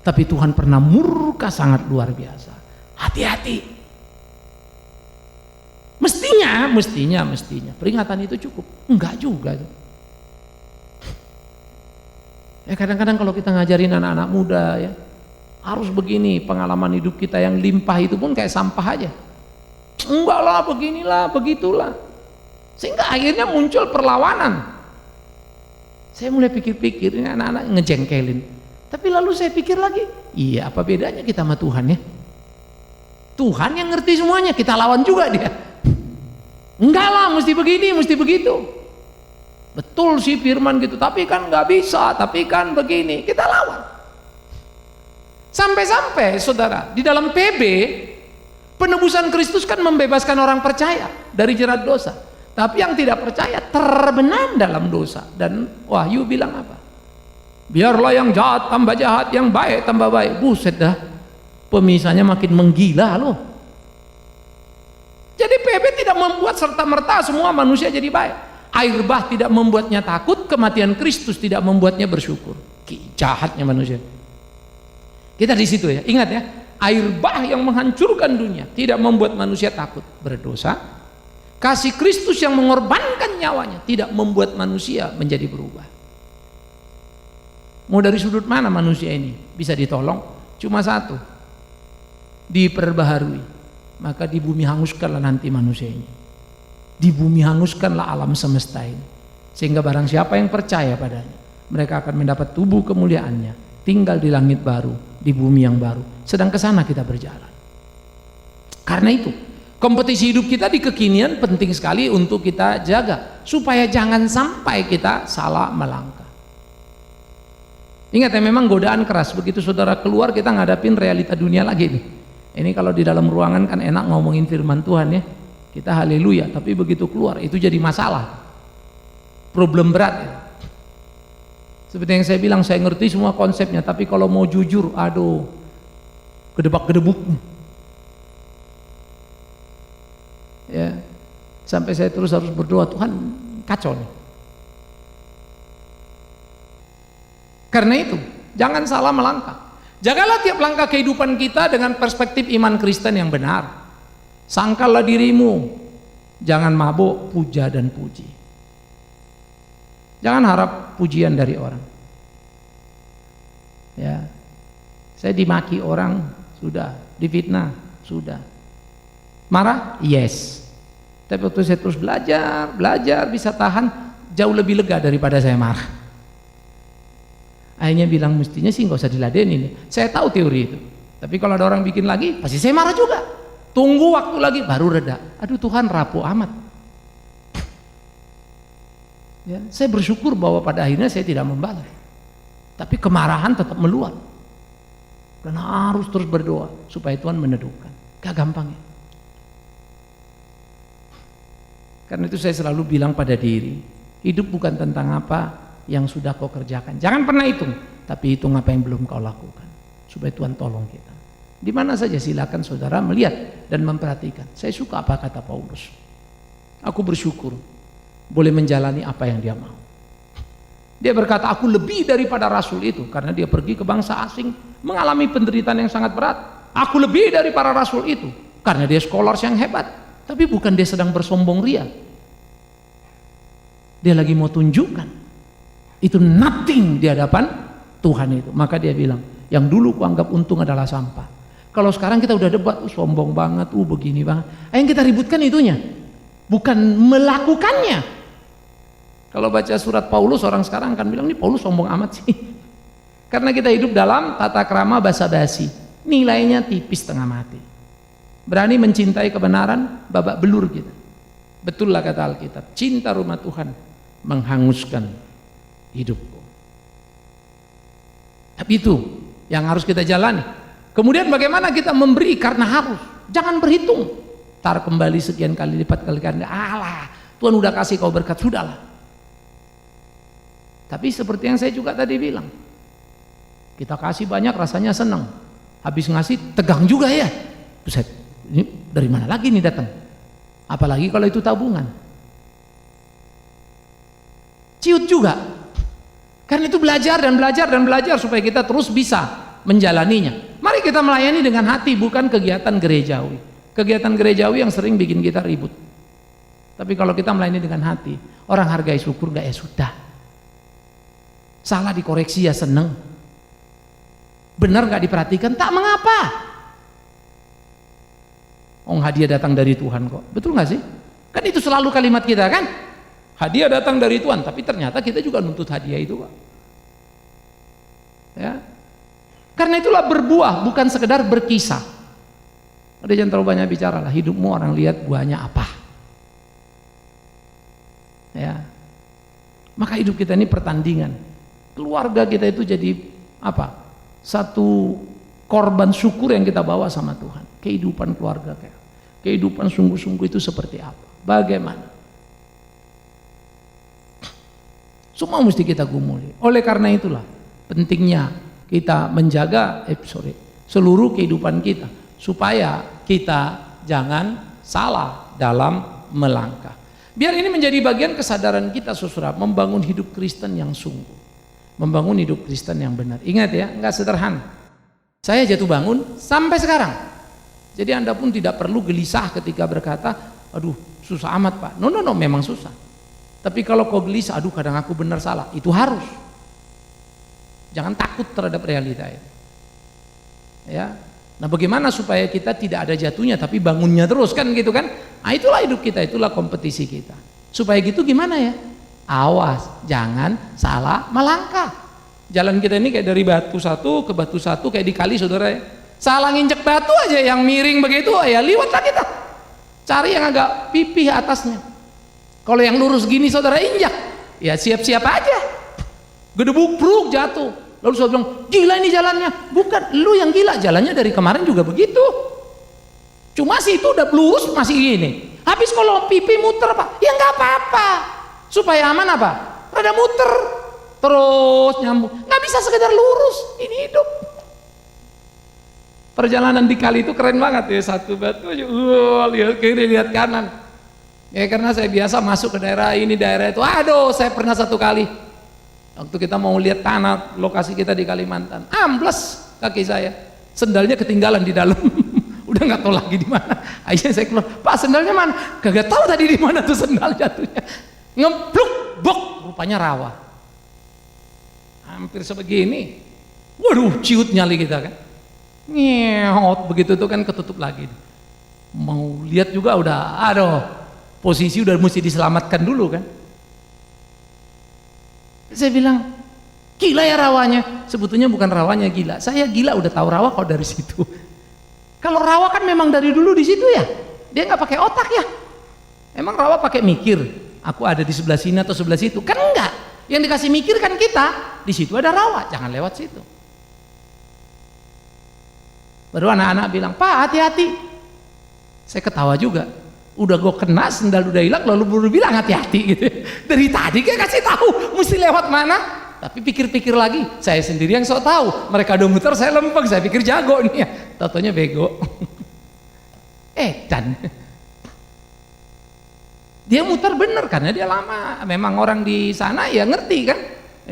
tapi Tuhan pernah murka sangat luar biasa. Hati-hati. Mestinya peringatan itu cukup. Enggak juga itu. Kadang-kadang kalau kita ngajarin anak-anak muda ya, harus begini, pengalaman hidup kita yang limpah itu pun kayak sampah aja. Enggak lah, beginilah, begitulah. Sehingga akhirnya muncul perlawanan. Saya mulai pikir-pikir, ini anak-anak ngejengkelin. Tapi lalu saya pikir lagi, iya apa bedanya kita sama Tuhan ya? Tuhan yang ngerti semuanya, kita lawan juga dia. Enggak lah, mesti begini, mesti begitu. Betul sih firman gitu, tapi kan nggak bisa, tapi kan begini, kita lawan. Sampai-sampai saudara, di dalam PB, penebusan Kristus kan membebaskan orang percaya dari jerat dosa. Tapi yang tidak percaya terbenam dalam dosa. Dan Wahyu bilang apa? Biarlah yang jahat tambah jahat, yang baik tambah baik. Buset dah, pemisahnya makin menggila loh. Jadi PB tidak membuat serta-merta semua manusia jadi baik. Air bah tidak membuatnya takut, kematian Kristus tidak membuatnya bersyukur. Jahatnya manusia. Kita di situ ya, ingat ya. Air bah yang menghancurkan dunia tidak membuat manusia takut berdosa. Kasih Kristus yang mengorbankan nyawanya tidak membuat manusia menjadi berubah. Mau dari sudut mana manusia ini bisa ditolong? Cuma satu, diperbaharui. Maka di bumi hanguskanlah nanti manusia ini. Di bumi hanguskanlah alam semesta ini. Sehingga barang siapa yang percaya padanya, mereka akan mendapat tubuh kemuliaannya, tinggal di langit baru, di bumi yang baru. Sedang ke sana kita berjalan. Karena itu kompetisi hidup kita di kekinian penting sekali untuk kita jaga supaya jangan sampai kita salah melangkah. Ingat ya, memang godaan keras. Begitu saudara keluar, kita ngadapin realita dunia lagi nih. Ini kalau di dalam ruangan kan enak ngomongin firman Tuhan ya, kita haleluya, tapi begitu keluar itu jadi masalah, problem berat ya. Seperti yang saya bilang, saya ngerti semua konsepnya, tapi kalau mau jujur, aduh, gedebak-gedebuk ya, sampai saya terus harus berdoa, Tuhan kacau nih. Karena itu jangan salah melangkah. Jagalah tiap langkah kehidupan kita dengan perspektif iman Kristen yang benar. Sangkallah dirimu, jangan mabuk puja dan puji. Jangan harap pujian dari orang. Ya, saya dimaki orang sudah, difitnah sudah. Marah? Yes. Tapi waktu saya terus belajar bisa tahan, jauh lebih lega daripada saya marah. Akhirnya bilang mestinya sih nggak usah diladenin. Saya tahu teori itu. Tapi kalau ada orang bikin lagi, pasti saya marah juga. Tunggu waktu lagi baru reda. Aduh Tuhan, rapuh amat. Ya, saya bersyukur bahwa pada akhirnya saya tidak membalas. Tapi kemarahan tetap meluap. Karena harus terus berdoa supaya Tuhan meneduhkan. Gak gampang ya. Karena itu saya selalu bilang pada diri, hidup bukan tentang apa yang sudah kau kerjakan. Jangan pernah hitung, tapi hitung apa yang belum kau lakukan. Supaya Tuhan tolong kita. Di mana saja silakan saudara melihat dan memperhatikan. Saya suka apa kata Paulus. Aku bersyukur boleh menjalani apa yang dia mau. Dia berkata, aku lebih daripada rasul itu, karena dia pergi ke bangsa asing mengalami penderitaan yang sangat berat. Aku lebih dari para rasul itu, karena dia scholars yang hebat. Tapi bukan dia sedang bersombong ria. Dia lagi mau tunjukkan itu nothing di hadapan Tuhan itu. Maka dia bilang, yang dulu kuanggap untung adalah sampah. Kalau sekarang kita udah debat, sombong banget, begini banget. Yang kita ributkan itunya, bukan melakukannya. Kalau baca surat Paulus, orang sekarang akan bilang, ini Paulus sombong amat sih. Karena kita hidup dalam tata krama basa-basi, nilainya tipis setengah mati. Berani mencintai kebenaran, babak belur kita. Betul lah kata Alkitab, cinta rumah Tuhan menghanguskan hidupku. Tapi itu yang harus kita jalani. Kemudian bagaimana kita memberi karena harus. Jangan berhitung. Tar kembali sekian kali lipat kali ganda. Alah, Tuhan udah kasih kau berkat, sudahlah. Tapi seperti yang saya juga tadi bilang, kita kasih banyak rasanya senang. Habis ngasih tegang juga ya. Buset, ini dari mana lagi nih datang? Apalagi kalau itu tabungan. Ciut juga. Karena itu belajar dan belajar dan belajar supaya kita terus bisa menjalaninya. Mari kita melayani dengan hati, bukan kegiatan gerejawi. Kegiatan gerejawi yang sering bikin kita ribut. Tapi kalau kita melayani dengan hati, orang hargai syukur gak ya sudah. Salah dikoreksi ya seneng. Benar gak diperhatikan tak mengapa. Hadiah datang dari Tuhan kok. Betul gak sih? Kan itu selalu kalimat kita kan? Hadiah datang dari Tuhan, tapi ternyata kita juga nuntut hadiah itu kok. Ya. Karena itulah berbuah, bukan sekedar berkisah. Ada jangan terlalu banyak bicara lah, hidupmu orang lihat buahnya apa. Ya. Maka hidup kita ini pertandingan. Keluarga kita itu jadi apa? Satu korban syukur yang kita bawa sama Tuhan. Kehidupan keluarga kayak. Kehidupan sungguh-sungguh itu seperti apa? Bagaimana? Semua mesti kita gumuli. Oleh karena itulah pentingnya kita menjaga seluruh kehidupan kita supaya kita jangan salah dalam melangkah. Biar ini menjadi bagian kesadaran kita, saudara, membangun hidup Kristen yang sungguh, membangun hidup Kristen yang benar. Ingat ya, nggak sederhana. Saya jatuh bangun sampai sekarang. Jadi Anda pun tidak perlu gelisah ketika berkata, aduh susah amat Pak. No, memang susah. Tapi kalau kau gelisah, aduh kadang aku benar salah, itu harus. Jangan takut terhadap realita itu. Ya. Nah, bagaimana supaya kita tidak ada jatuhnya tapi bangunnya terus kan gitu kan? Nah, itulah hidup kita, itulah kompetisi kita. Supaya gitu gimana ya? Awas, jangan salah melangkah. Jalan kita ini kayak dari batu satu ke batu satu kayak di kali, saudara ya. Salah nginjek batu aja yang miring begitu, ya liwatlah kita. Cari yang agak pipih atasnya. Kalau yang lurus gini saudara injak, ya siap-siap aja. Gedebuk-bruk jatuh. Lalu saudara bilang, gila ini jalannya. Bukan, lu yang gila, jalannya dari kemarin juga begitu. Cuma sih itu udah lurus masih gini. Habis kalau pipi muter Pak, ya nggak apa-apa. Supaya aman apa? Rada muter. Terus nyambung. Nggak bisa sekedar lurus, ini hidup. Perjalanan di kali itu keren banget ya, satu batu aja, lihat kiri lihat kanan. Ya karena saya biasa masuk ke daerah ini daerah itu. Aduh, saya pernah satu kali waktu kita mau lihat tanah lokasi kita di Kalimantan, ambles kaki saya, sendalnya ketinggalan di dalam. Udah nggak tahu lagi di mana. Akhirnya saya keluar, Pak sendalnya mana? Kagak tahu tadi di mana tuh sendal jatuhnya. Ngebluk, bok, rupanya rawa. Hampir sebegini. Waduh, ciut nyali kita kan. Nyeot begitu tuh kan ketutup lagi. Mau lihat juga udah, aduh, posisi udah mesti diselamatkan dulu kan. Saya bilang, gila ya rawanya. Sebetulnya bukan rawanya gila. Saya gila udah tahu rawa kalau dari situ. Kalau rawa kan memang dari dulu di situ ya. Dia nggak pakai otak ya. Emang rawa pakai mikir. Aku ada di sebelah sini atau sebelah situ. Kan enggak. Yang dikasih mikir kan kita. Di situ ada rawa. Jangan lewat situ. Baru anak-anak bilang, Pak hati-hati. Saya ketawa juga. Udah gue kena sendal udah hilang lalu baru bilang hati-hati gitu. Dari tadi kayak kasih tahu mesti lewat mana. Tapi pikir-pikir lagi, saya sendiri yang sok tahu. Mereka udah muter, saya lempeng, saya pikir jago nih ya. Taunya bego. Dan dia muter bener karena dia lama. Memang orang di sana ya ngerti kan.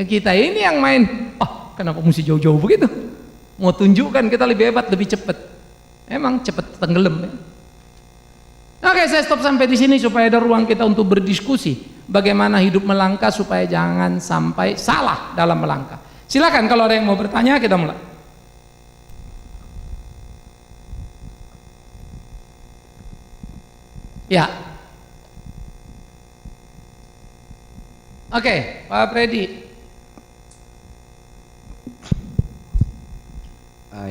Kita ini yang main, kenapa mesti jauh-jauh begitu? Mau tunjukkan kita lebih hebat, lebih cepat. Emang cepat tenggelam ya. Oke, saya stop sampai di sini supaya ada ruang kita untuk berdiskusi bagaimana hidup melangkah supaya jangan sampai salah dalam melangkah. Silakan kalau ada yang mau bertanya, kita mulai. Ya. Oke, Pak Freddy.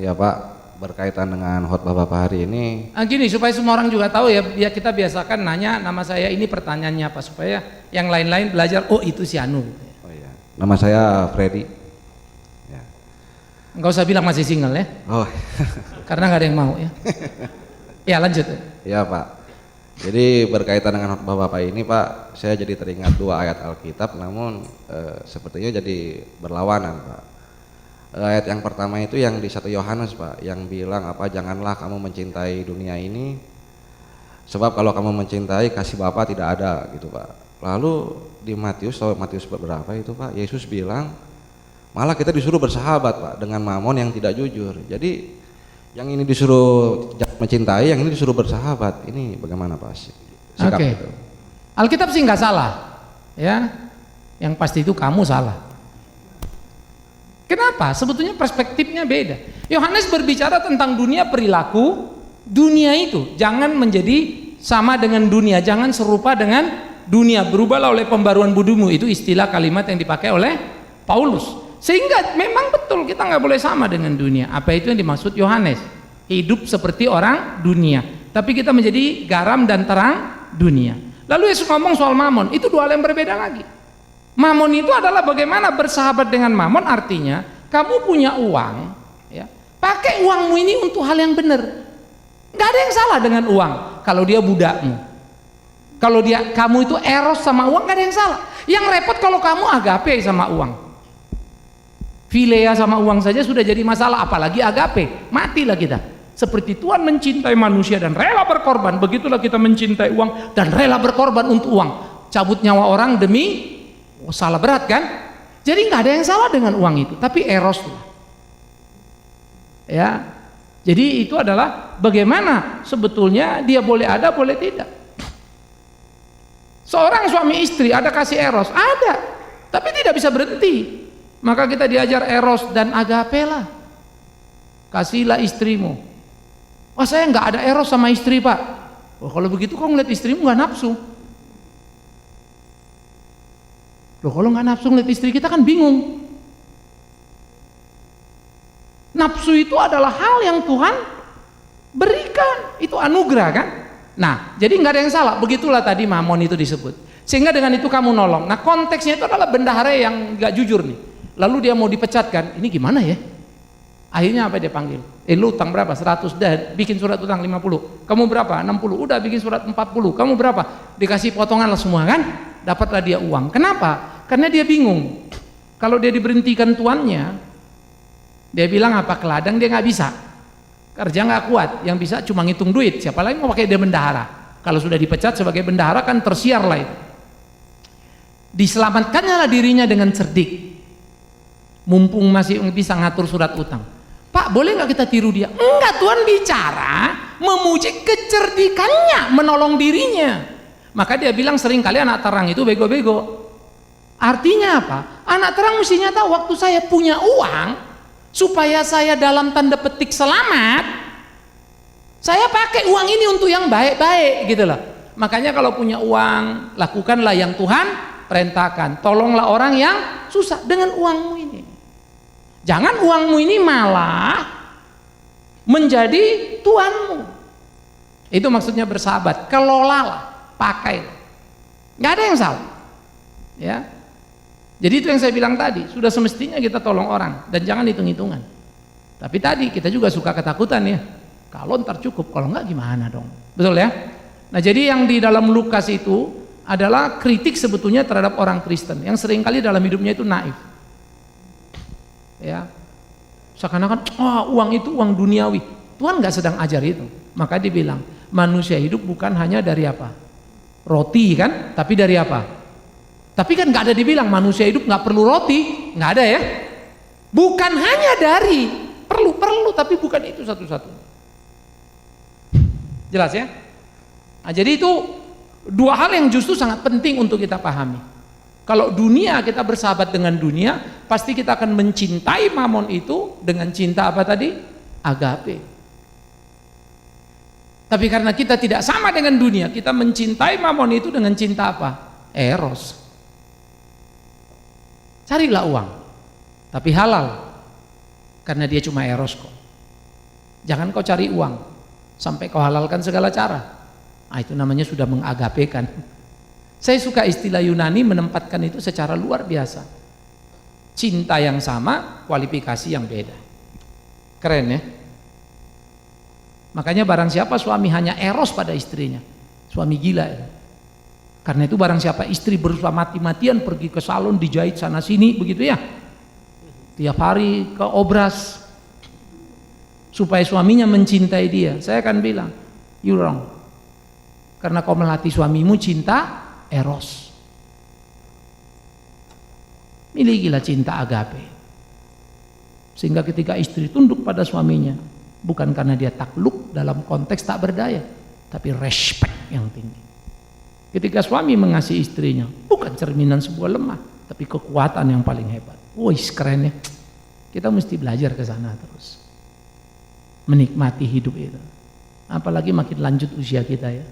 Ya Pak, berkaitan dengan khotbah Bapak hari ini. Gini, supaya semua orang juga tahu ya kita biasakan nanya nama saya ini pertanyaannya apa, supaya yang lain-lain belajar, oh itu si Anu. Oh iya, nama saya Freddy. Ya. Enggak usah bilang masih single ya. Oh. Karena nggak ada yang mau ya. Ya lanjut. Ya Pak. Jadi berkaitan dengan khotbah Bapak ini Pak, saya jadi teringat 2 ayat Alkitab, namun sepertinya jadi berlawanan Pak. Ayat yang pertama itu yang di 1 Yohanes Pak, yang bilang apa, janganlah kamu mencintai dunia ini, sebab kalau kamu mencintai kasih Bapa tidak ada gitu Pak. Lalu di Matius berapa itu Pak, Yesus bilang malah kita disuruh bersahabat Pak dengan mamon yang tidak jujur. Jadi yang ini disuruh mencintai, yang ini disuruh bersahabat. Ini bagaimana Pak sikap itu? Alkitab sih nggak salah ya, yang pasti itu kamu salah. Kenapa? Sebetulnya perspektifnya beda. Yohanes berbicara tentang dunia perilaku, dunia itu jangan menjadi sama dengan dunia, jangan serupa dengan dunia, berubahlah oleh pembaruan budimu. Itu istilah kalimat yang dipakai oleh Paulus. Sehingga memang betul kita nggak boleh sama dengan dunia. Apa itu yang dimaksud Yohanes? Hidup seperti orang dunia, tapi kita menjadi garam dan terang dunia. Lalu Yesus ngomong soal mamon, itu 2 hal yang berbeda lagi. Mamon itu adalah bagaimana bersahabat dengan mamon, artinya kamu punya uang, ya, pakai uangmu ini untuk hal yang benar. Nggak ada yang salah dengan uang. Kalau dia budakmu, kalau kamu itu eros sama uang, nggak ada yang salah. Yang repot kalau kamu agape sama uang. Filea sama uang saja sudah jadi masalah, apalagi agape, matilah kita. Seperti Tuhan mencintai manusia dan rela berkorban, begitulah kita mencintai uang dan rela berkorban untuk uang. Cabut nyawa orang demi salah berat kan? Jadi nggak ada yang salah dengan uang itu, tapi eros lah. Ya, jadi itu adalah bagaimana sebetulnya dia boleh ada, boleh tidak. Seorang suami istri ada kasih eros, ada, tapi tidak bisa berhenti. Maka kita diajar eros dan agape lah. Kasihlah istrimu. Wah, saya nggak ada eros sama istri Pak. Wah, kalau begitu kok ngeliat istrimu nggak nafsu. Loh, kalau nggak nafsu ngeliat istri kita kan bingung. Nafsu itu adalah hal yang Tuhan berikan, itu anugerah kan. Nah, jadi nggak ada yang salah. Begitulah tadi mamon itu disebut. Sehingga dengan itu kamu nolong. Nah, konteksnya itu adalah bendahara yang nggak jujur nih. Lalu dia mau dipecatkan. Ini gimana ya? Akhirnya apa dia panggil? Lu utang berapa? 100, dah bikin surat utang 50. Kamu berapa? 60. Udah bikin surat 40. Kamu berapa? Dikasih potongan lah semua kan? Dapatlah dia uang. Kenapa? Karena dia bingung. Kalau dia diberhentikan tuannya, dia bilang apa, ke ladang dia nggak bisa. Kerja nggak kuat, yang bisa cuma ngitung duit. Siapa lagi mau pakai dia bendahara? Kalau sudah dipecat sebagai bendahara kan tersiar lah itu. Diselamatkannya lah dirinya dengan cerdik. Mumpung masih bisa ngatur surat utang. Pak, boleh nggak kita tiru dia? Enggak, Tuhan bicara memuji kecerdikannya, menolong dirinya. Maka dia bilang seringkali anak terang itu bego-bego. Artinya apa? Anak terang mestinya tahu waktu saya punya uang, supaya saya dalam tanda petik selamat, saya pakai uang ini untuk yang baik-baik gitu loh. Makanya kalau punya uang, lakukanlah yang Tuhan perintahkan. Tolonglah orang yang susah dengan uangmu ini. Jangan uangmu ini malah menjadi tuanmu. Itu maksudnya bersahabat. Kelolalah, pakailah. Nggak ada yang salah. Ya. Jadi itu yang saya bilang tadi, sudah semestinya kita tolong orang dan jangan hitung-hitungan. Tapi tadi kita juga suka ketakutan ya. Kalau ntar cukup, kalau enggak gimana dong? Betul ya? Nah, jadi yang di dalam Lukas itu adalah kritik sebetulnya terhadap orang Kristen yang seringkali dalam hidupnya itu naif. Ya. Seakan-akan uang itu uang duniawi. Tuhan nggak sedang ajar itu. Maka dia bilang, manusia hidup bukan hanya dari apa? Roti kan? Tapi dari apa? Tapi kan nggak ada dibilang manusia hidup nggak perlu roti, nggak ada ya. Bukan hanya dari perlu, tapi bukan itu satu-satunya. Jelas ya? Nah, jadi itu 2 hal yang justru sangat penting untuk kita pahami. Kalau dunia kita bersahabat dengan dunia, pasti kita akan mencintai mamon itu dengan cinta apa tadi? Agape. Tapi karena kita tidak sama dengan dunia, kita mencintai mamon itu dengan cinta apa? Eros. Carilah uang, tapi halal, karena dia cuma eros kok. Jangan kau cari uang sampai kau halalkan segala cara. Itu namanya sudah mengagapekan. Saya suka istilah Yunani menempatkan itu secara luar biasa. Cinta yang sama, kualifikasi yang beda. Keren ya. Makanya barang siapa suami hanya eros pada istrinya, suami gila ya. Karena itu barang siapa istri berusaha mati-matian pergi ke salon dijahit sana sini begitu ya, tiap hari ke obras supaya suaminya mencintai dia, saya akan bilang you wrong. Karena kau melatih suamimu cinta eros. Milikilah cinta agape, sehingga ketika istri tunduk pada suaminya bukan karena dia takluk dalam konteks tak berdaya, tapi respect yang tinggi. Ketika suami mengasihi istrinya bukan cerminan sebuah lemah, tapi kekuatan yang paling hebat. Wih, keren ya. Kita mesti belajar ke sana terus, menikmati hidup itu. Apalagi makin lanjut usia kita ya,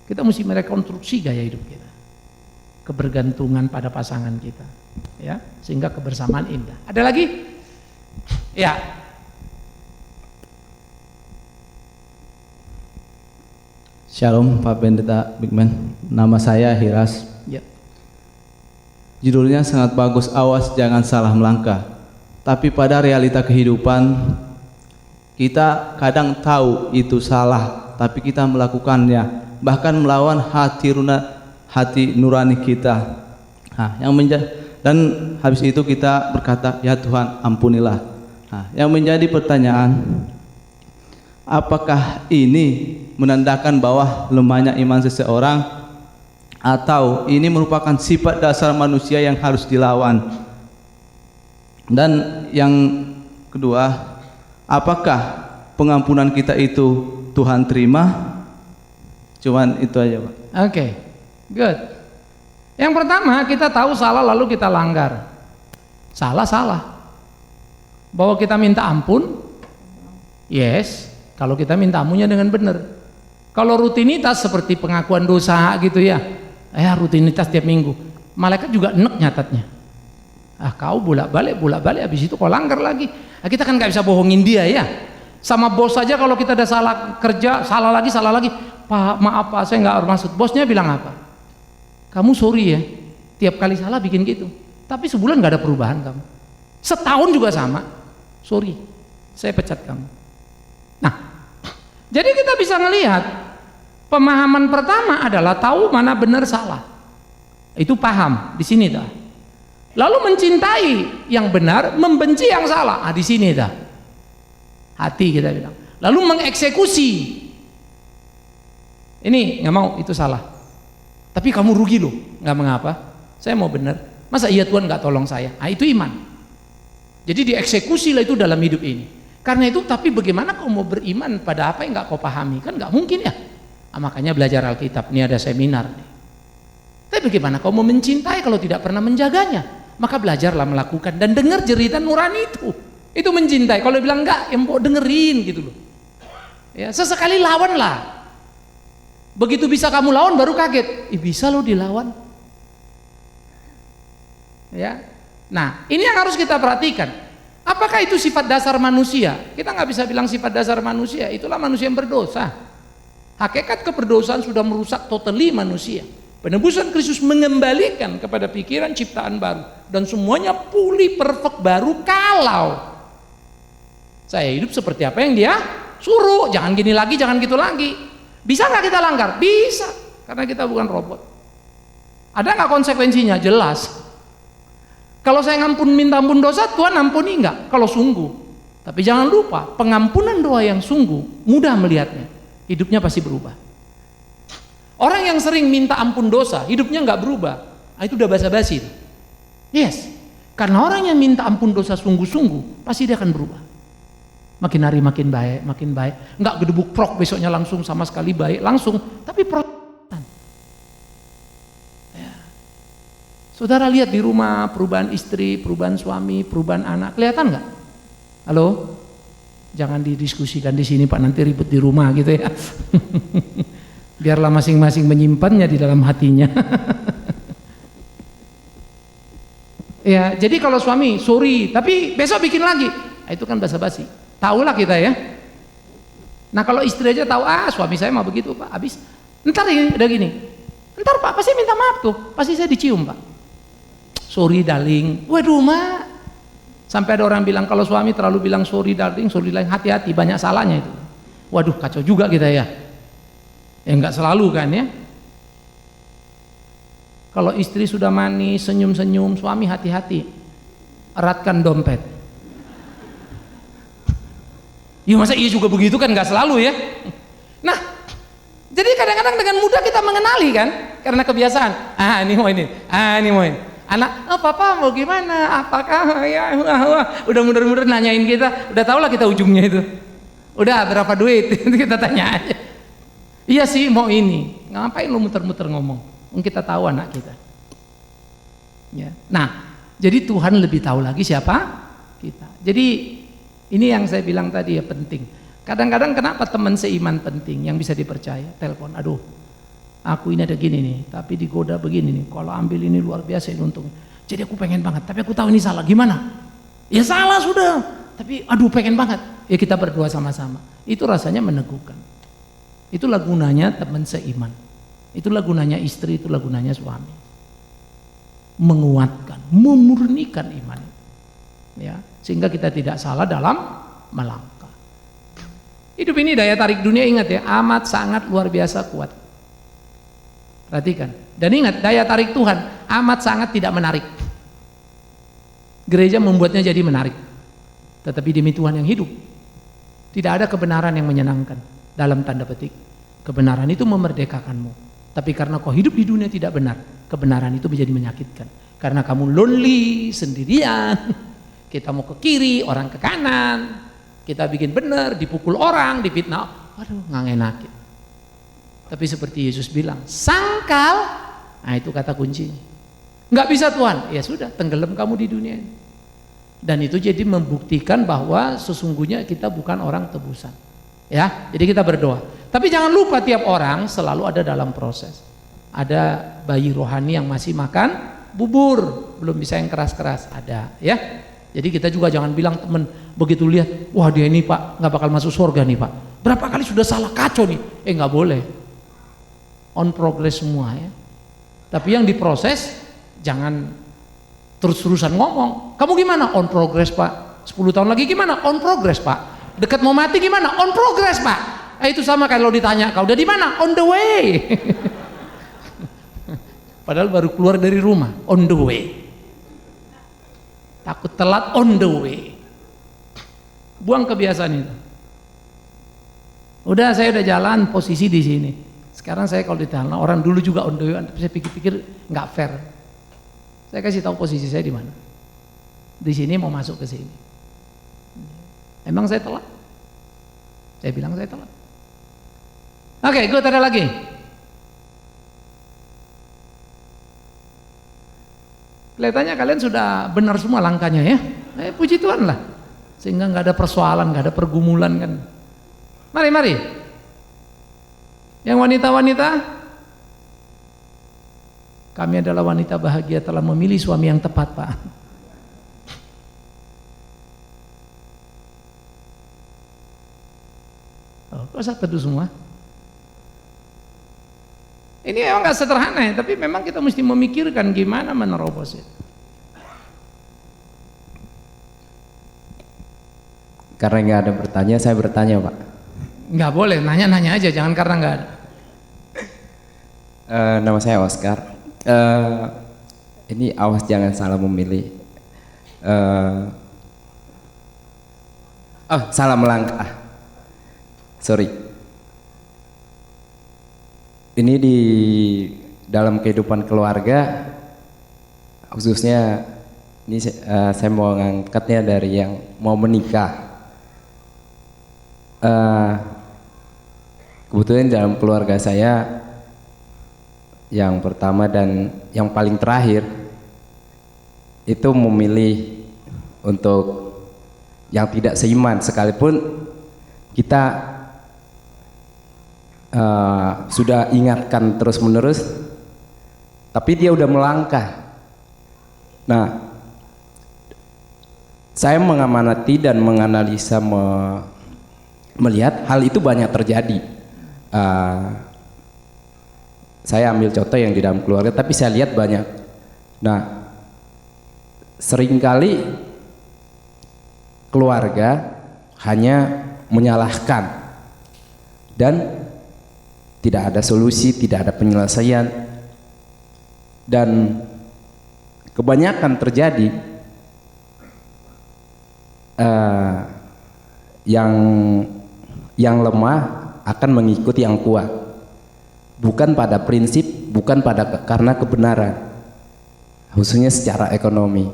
kita mesti merekonstruksi gaya hidup kita, kebergantungan pada pasangan kita ya, sehingga kebersamaan indah. Ada lagi? Ya. Shalom Pak Pendeta Bigman, nama saya Hiras. Ya. Judulnya sangat bagus, awas jangan salah melangkah. Tapi pada realita kehidupan kita kadang tahu itu salah, tapi kita melakukannya, bahkan melawan hati nurani kita. Dan habis itu kita berkata, ya Tuhan ampunilah. Yang menjadi pertanyaan, apakah ini menandakan bahwa lemahnya iman seseorang, atau ini merupakan sifat dasar manusia yang harus dilawan? Dan yang kedua, apakah pengampunan kita itu Tuhan terima? Cuman itu aja Pak. Oke, good. Yang pertama, kita tahu salah lalu kita langgar. Salah. Bahwa kita minta ampun, yes, kalau kita minta ampunnya dengan benar. Kalau rutinitas seperti pengakuan dosa gitu ya, rutinitas tiap minggu, malaikat juga enek nyatatnya. Kau bolak-balik, habis itu kau langgar lagi. Kita kan nggak bisa bohongin dia ya. Sama bos saja kalau kita ada salah kerja, salah lagi. Pak, maaf Pak, saya nggak bermaksud. Bosnya bilang apa? Kamu sorry ya, tiap kali salah bikin gitu. Tapi sebulan nggak ada perubahan kamu. Setahun juga sama. Sorry, saya pecat kamu. Nah, jadi kita bisa ngelihat pemahaman pertama adalah tahu mana benar salah. Itu paham di sini dah. Lalu mencintai yang benar, membenci yang salah. Di sini dah. Hati kita bilang. Lalu mengeksekusi. Ini nggak mau, itu salah. Tapi kamu rugi loh, nggak mengapa. Saya mau benar. Masa iya Tuhan nggak tolong saya? Itu iman. Jadi dieksekusi lah itu dalam hidup ini. Karena itu, tapi bagaimana kau mau beriman pada apa yang nggak kau pahami? Kan nggak mungkin ya. Makanya belajar Alkitab. Ini ada seminar nih. Tapi bagaimana kau mau mencintai kalau tidak pernah menjaganya? Maka belajarlah melakukan dan dengar jeritan nurani itu. Itu mencintai. Kalau bilang enggak, ya mau dengerin gitu loh. Ya, sesekali lawanlah. Begitu bisa kamu lawan baru kaget. Bisa loh dilawan. Ya. Nah, ini yang harus kita perhatikan. Apakah itu sifat dasar manusia? Kita nggak bisa bilang sifat dasar manusia. Itulah manusia yang berdosa. Hakikat keberdosaan sudah merusak totally manusia. Penebusan Kristus mengembalikan kepada pikiran ciptaan baru dan semuanya pulih perfect baru kalau saya hidup seperti apa yang dia suruh. Jangan gini lagi, jangan gitu lagi. Bisa nggak kita langgar? Bisa, karena kita bukan robot. Ada nggak konsekuensinya? Jelas. Kalau saya minta ampun dosa, Tuhan ampuni nggak? Kalau sungguh. Tapi jangan lupa, pengampunan doa yang sungguh mudah melihatnya. Hidupnya pasti berubah. Orang yang sering minta ampun dosa, hidupnya nggak berubah, itu udah basa-basi. Yes, karena orang yang minta ampun dosa sungguh-sungguh, pasti dia akan berubah. Makin hari makin baik, nggak gedebuk prok besoknya langsung sama sekali baik langsung, tapi perotan. Ya. Saudara lihat di rumah perubahan istri, perubahan suami, perubahan anak, kelihatan nggak? Halo, jangan didiskusikan di sini Pak, nanti ribet di rumah gitu ya. Biarlah masing-masing menyimpannya di dalam hatinya. Ya, jadi kalau suami sorry, tapi besok bikin lagi, itu kan basa-basi. Tahulah kita ya. Nah kalau istri aja tahu, suami saya mau begitu Pak, habis. Ntar ini udah gini, ntar Pak pasti minta maaf tuh, pasti saya dicium Pak. Sorry darling, waduh Mak. Sampai ada orang bilang kalau suami terlalu bilang sorry darling, hati-hati, banyak salahnya itu. Waduh kacau juga kita ya. Ya enggak selalu kan ya. Kalau istri sudah manis, senyum-senyum, suami hati-hati, eratkan dompet. Ya masa iya juga begitu kan, nggak selalu ya. Nah, jadi kadang-kadang dengan mudah kita mengenali kan, karena kebiasaan. Ini mau ini, ini mau ini. Anak, papa mau gimana? Apakah ya? Udah mudah-mudahan nanyain kita, udah tau lah kita ujungnya itu. Udah berapa duit? Kita tanya aja. Iya sih mau ini. Ngapain lu muter-muter ngomong? Kita tahu anak kita. Ya. Nah, jadi Tuhan lebih tahu lagi siapa kita. Jadi ini yang saya bilang tadi ya penting. Kadang-kadang kenapa teman seiman penting yang bisa dipercaya? Telepon, aduh, aku ini ada gini nih, tapi digoda begini nih. Kalau ambil ini luar biasa ini untungnya. Jadi aku pengen banget, tapi aku tahu ini salah. Gimana? Ya salah sudah. Tapi aduh pengen banget. Ya kita berdua sama-sama. Itu rasanya meneguhkan. Itulah gunanya teman seiman. Itulah gunanya istri, itulah gunanya suami. Menguatkan, memurnikan iman. Ya, sehingga kita tidak salah dalam melangkah. Hidup ini daya tarik dunia, ingat ya, amat sangat luar biasa kuat. Perhatikan. Dan ingat, daya tarik Tuhan amat sangat tidak menarik. Gereja membuatnya jadi menarik. Tetapi demi Tuhan yang hidup, tidak ada kebenaran yang menyenangkan. Dalam tanda petik, kebenaran itu memerdekakanmu. Tapi karena kau hidup di dunia tidak benar, kebenaran itu menjadi menyakitkan. Karena kamu lonely, sendirian. Kita mau ke kiri, orang ke kanan. Kita bikin benar, dipukul orang, difitnah. Waduh, nggak ngenakin. Tapi seperti Yesus bilang, sangkal. Nah itu kata kuncinya. Nggak bisa Tuhan, ya sudah, tenggelam kamu di dunia ini. Dan itu jadi membuktikan bahwa sesungguhnya kita bukan orang tebusan. Ya, jadi kita berdoa. Tapi jangan lupa tiap orang selalu ada dalam proses. Ada bayi rohani yang masih makan bubur, belum bisa yang keras-keras, ada ya. Jadi kita juga jangan bilang temen begitu lihat, wah dia ini Pak nggak bakal masuk surga nih Pak. Berapa kali sudah salah kacau nih? Nggak boleh. On progress semua ya. Tapi yang diproses jangan terus-terusan ngomong. Kamu gimana? On progress Pak. 10 tahun lagi gimana? On progress Pak. Dekat mau mati gimana? On progress Pak. Itu sama kalau ditanya, kau udah di mana? On the way. Padahal baru keluar dari rumah, on the way. Takut telat, on the way. Buang kebiasaan itu. Udah saya udah jalan posisi di sini. Sekarang saya kalau ditanya orang dulu juga on the way, saya pikir-pikir nggak fair. Saya kasih tahu posisi saya di mana. Di sini mau masuk ke sini. Emang saya telat? Saya bilang saya telat. Oke, good, ada lagi. Kelihatannya kalian sudah benar semua langkahnya ya. Puji Tuhan lah. Sehingga nggak ada persoalan, nggak ada pergumulan kan. Mari. Yang wanita-wanita, kami adalah wanita bahagia telah memilih suami yang tepat, Pak. Kok saya teduh semua? Ini memang gak sederhana ya, tapi memang kita mesti memikirkan gimana menerobos itu. Karena nggak ada bertanya, saya bertanya Pak. Nggak boleh, nanya-nanya aja, jangan karena nggak ada. Nama saya Oscar. Ini awas jangan salah memilih. Salah melangkah. Sorry. Ini di dalam kehidupan keluarga, khususnya ini saya mau ngangkatnya dari yang mau menikah. Kebetulan dalam keluarga saya yang pertama dan yang paling terakhir itu memilih untuk yang tidak seiman, sekalipun kita sudah ingatkan terus menerus, tapi dia udah melangkah. Nah, saya mengamanati dan menganalisa melihat hal itu banyak terjadi. Saya ambil contoh yang di dalam keluarga, tapi saya lihat banyak. Nah, seringkali keluarga hanya menyalahkan dan tidak ada solusi, tidak ada penyelesaian, dan kebanyakan terjadi yang lemah akan mengikuti yang kuat, bukan pada prinsip, bukan karena kebenaran, khususnya secara ekonomi.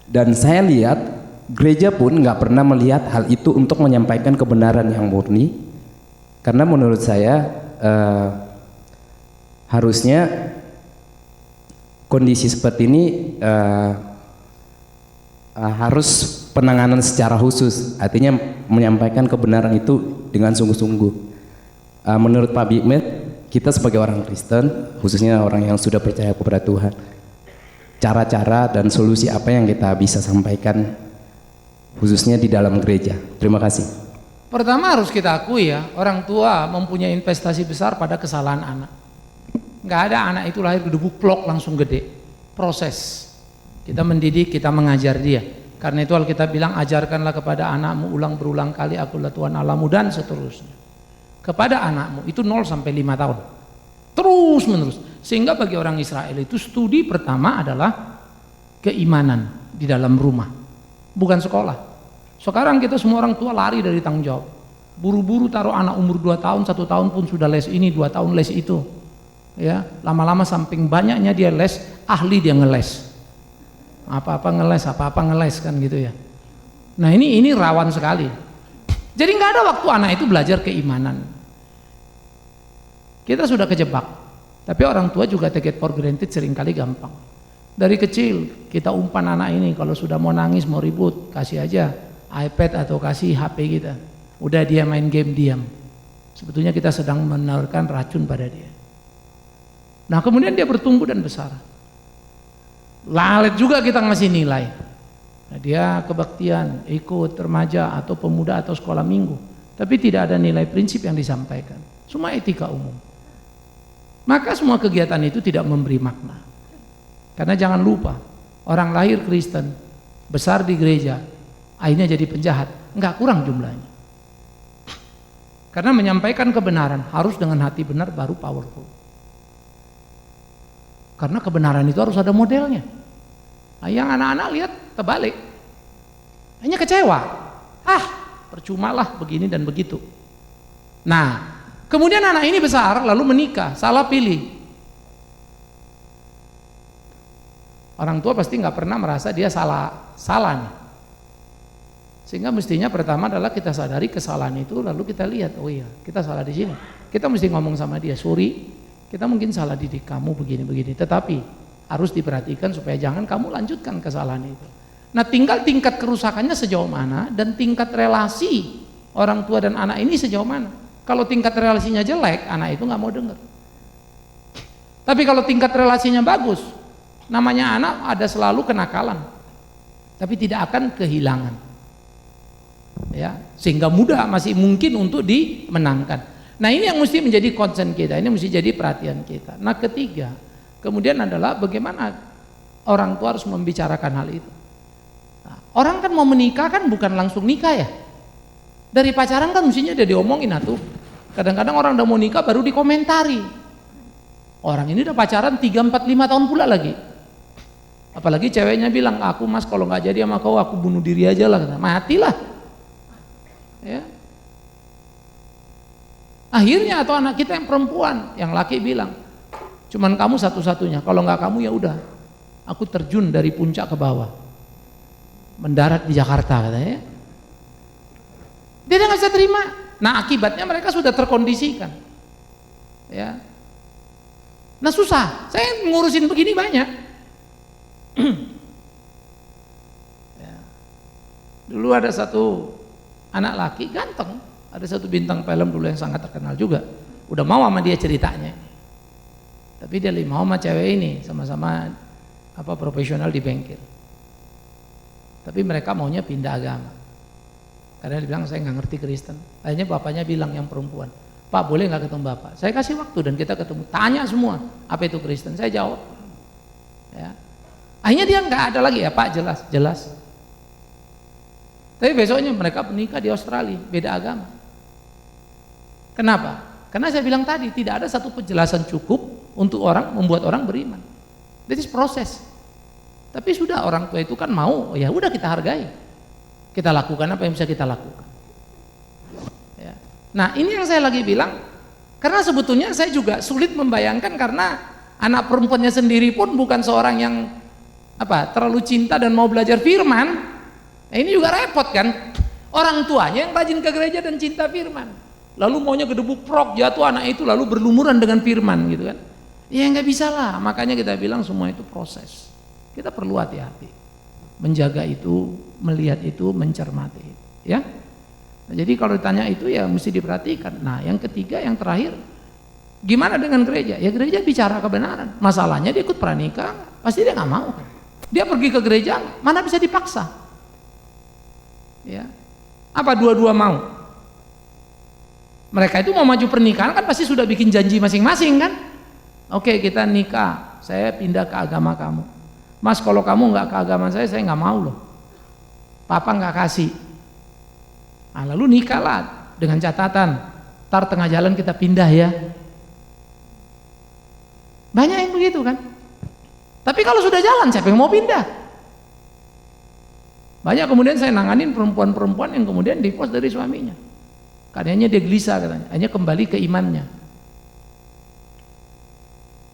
Dan saya lihat gereja pun nggak pernah melihat hal itu untuk menyampaikan kebenaran yang murni, karena menurut saya harusnya kondisi seperti ini harus penanganan secara khusus, artinya menyampaikan kebenaran itu dengan sungguh-sungguh. Menurut Pak Bigmet, kita sebagai orang Kristen, khususnya orang yang sudah percaya kepada Tuhan, cara-cara dan solusi apa yang kita bisa sampaikan khususnya di dalam gereja? Terima kasih. Pertama harus kita akui ya, orang tua mempunyai investasi besar pada kesalahan anak. Nggak ada anak itu lahir gedebuk plok langsung gede. Proses. Kita mendidik, kita mengajar dia. Karena itu Alkitab bilang, ajarkanlah kepada anakmu ulang berulang kali, akulah Tuhan Allahmu, dan seterusnya. Kepada anakmu itu 0 sampai 5 tahun. Terus menerus. Sehingga bagi orang Israel itu studi pertama adalah keimanan di dalam rumah, bukan sekolah. Sekarang kita semua orang tua lari dari tanggung jawab. Buru-buru taruh anak umur 2 tahun, 1 tahun pun sudah les ini, 2 tahun les itu. Ya, lama-lama samping banyaknya dia les, ahli dia ngeles. Apa-apa ngeles kan gitu ya. Nah ini rawan sekali. Jadi nggak ada waktu anak itu belajar keimanan. Kita sudah kejebak. Tapi orang tua juga take it for granted seringkali gampang. Dari kecil kita umpan anak ini, kalau sudah mau nangis, mau ribut, kasih aja iPad atau kasih HP kita. Udah dia main game diam. Sebetulnya kita sedang menawarkan racun pada dia. Nah kemudian dia bertumbuh dan besar. Lalet juga kita ngasih nilai. Nah, dia kebaktian, ikut remaja atau pemuda atau sekolah minggu. Tapi tidak ada nilai prinsip yang disampaikan. Semua etika umum. Maka semua kegiatan itu tidak memberi makna. Karena jangan lupa, orang lahir Kristen, besar di gereja, akhirnya jadi penjahat, enggak kurang jumlahnya. Karena menyampaikan kebenaran harus dengan hati benar baru powerful. Karena kebenaran itu harus ada modelnya. Nah, yang anak-anak lihat terbalik, hanya kecewa. Percumalah begini dan begitu. Nah, kemudian anak ini besar lalu menikah, salah pilih. Orang tua pasti nggak pernah merasa dia salah nih. Sehingga mestinya pertama adalah kita sadari kesalahan itu, lalu kita lihat, oh iya kita salah di sini. Kita mesti ngomong sama dia, sorry, kita mungkin salah didik kamu begini-begini, tetapi harus diperhatikan supaya jangan kamu lanjutkan kesalahan itu. Nah tinggal tingkat kerusakannya sejauh mana dan tingkat relasi orang tua dan anak ini sejauh mana. Kalau tingkat relasinya jelek, anak itu nggak mau dengar. Tapi kalau tingkat relasinya bagus, namanya anak ada selalu kenakalan, tapi tidak akan kehilangan. Ya, sehingga mudah masih mungkin untuk dimenangkan. Nah ini yang mesti menjadi concern kita, ini mesti jadi perhatian kita. Nah ketiga, kemudian adalah bagaimana orang tua harus membicarakan hal itu. Nah, orang kan mau menikah kan bukan langsung nikah ya. Dari pacaran kan mestinya udah diomongin atuh. Kadang-kadang orang udah mau nikah baru dikomentari. Orang ini udah pacaran 3, 4, 5 tahun pula lagi. Apalagi ceweknya bilang, aku mas kalau nggak jadi sama kau aku bunuh diri aja lah, matilah. Ya. Akhirnya atau anak kita yang perempuan, yang laki bilang, cuman kamu satu-satunya, kalau nggak kamu ya udah, aku terjun dari puncak ke bawah, mendarat di Jakarta katanya. Dia nggak bisa terima. Nah akibatnya mereka sudah terkondisikan. Ya. Nah susah, saya ngurusin begini banyak. Ya. Dulu ada satu anak laki ganteng, ada satu bintang film dulu yang sangat terkenal juga, udah mau sama dia ceritanya, tapi dia mau sama cewek ini, sama-sama profesional di bengkel. Tapi mereka maunya pindah agama. Karena dia bilang saya nggak ngerti Kristen. Akhirnya bapaknya bilang yang perempuan, Pak boleh nggak ketemu bapak? Saya kasih waktu dan kita ketemu. Tanya semua apa itu Kristen. Saya jawab. Ya. Akhirnya dia nggak ada lagi ya Pak, jelas. Tapi besoknya mereka menikah di Australia, beda agama. Kenapa? Karena saya bilang tadi tidak ada satu penjelasan cukup untuk membuat orang beriman. This is proses. Tapi sudah orang tua itu kan mau, ya udah kita hargai. Kita lakukan apa yang bisa kita lakukan. Ya. Nah ini yang saya lagi bilang, karena sebetulnya saya juga sulit membayangkan karena anak perempuannya sendiri pun bukan seorang yang terlalu cinta dan mau belajar firman. Nah, ini juga repot kan. Orang tuanya yang rajin ke gereja dan cinta firman, lalu maunya gedebuk prok jatuh anak itu lalu berlumuran dengan firman gitu kan. Ya nggak bisa lah. Makanya kita bilang semua itu proses. Kita perlu hati-hati menjaga itu, melihat itu, mencermati itu, ya. Nah, jadi kalau ditanya itu ya mesti diperhatikan. Nah yang ketiga, yang terakhir, gimana dengan gereja? Ya gereja bicara kebenaran. Masalahnya dia ikut pranikah, pasti dia nggak mau kan. Dia pergi ke gereja, mana bisa dipaksa? Ya, apa dua-dua mau? Mereka itu mau maju pernikahan kan pasti sudah bikin janji masing-masing kan? Oke kita nikah, saya pindah ke agama kamu. Mas kalau kamu nggak ke agama saya nggak mau loh. Papa nggak kasih. Nah, lalu nikahlah dengan catatan, tar tengah jalan kita pindah ya. Banyak yang begitu kan. Tapi kalau sudah jalan siapa yang mau pindah? Banyak kemudian saya nanganin perempuan-perempuan yang kemudian divorce dari suaminya. Karenanya dia gelisah katanya, hanya kembali ke imannya.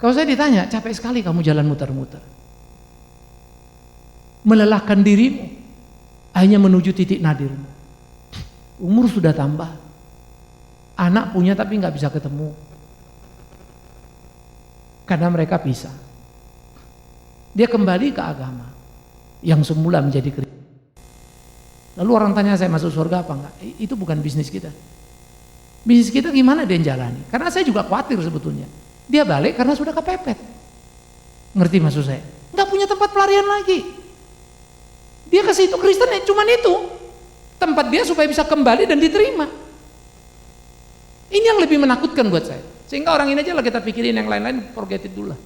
Kalau saya ditanya, capek sekali kamu jalan muter-muter. Melelahkan dirimu hanya menuju titik nadirmu. Umur sudah tambah, anak punya tapi nggak bisa ketemu karena mereka pisah. Dia kembali ke agama yang semula menjadi Kristen. Lalu orang tanya saya masuk surga apa enggak? Itu bukan bisnis kita. Bisnis kita gimana dia jalani? Karena saya juga khawatir sebetulnya. Dia balik karena sudah kepepet. Ngerti maksud saya? Nggak punya tempat pelarian lagi. Dia ke situ Kristen ya cuman itu tempat dia supaya bisa kembali dan diterima. Ini yang lebih menakutkan buat saya. Sehingga orang ini aja lah kita pikirin, yang lain-lain forget it dulu lah.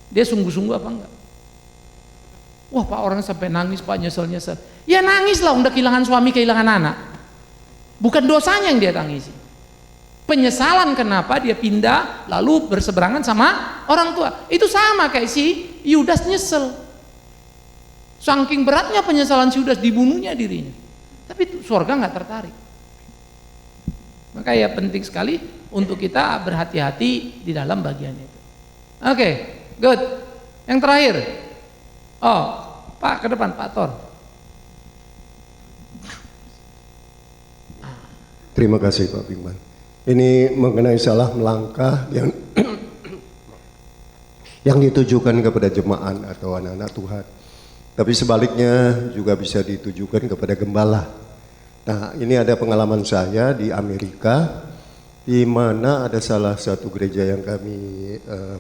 Dia sungguh-sungguh apa enggak? Wah Pak, orang sampai nangis Pak, nyesel-nyesel. Ya nangis lah, udah kehilangan suami, kehilangan anak. Bukan dosanya yang dia tangisi. Penyesalan kenapa dia pindah lalu berseberangan sama orang tua. Itu sama kayak si Yudas nyesel. Saking beratnya penyesalan si Yudas, dibunuhnya dirinya. Tapi surga nggak tertarik. Maka ya penting sekali untuk kita berhati-hati di dalam bagian itu. Oke, good. Yang terakhir, Pak ke depan, Pak Tor. Terima kasih Pak Bingman. Ini mengenai salah melangkah yang ditujukan kepada jemaat atau anak-anak Tuhan. Tapi sebaliknya juga bisa ditujukan kepada gembala. Nah, ini ada pengalaman saya di Amerika, di mana ada salah satu gereja yang kami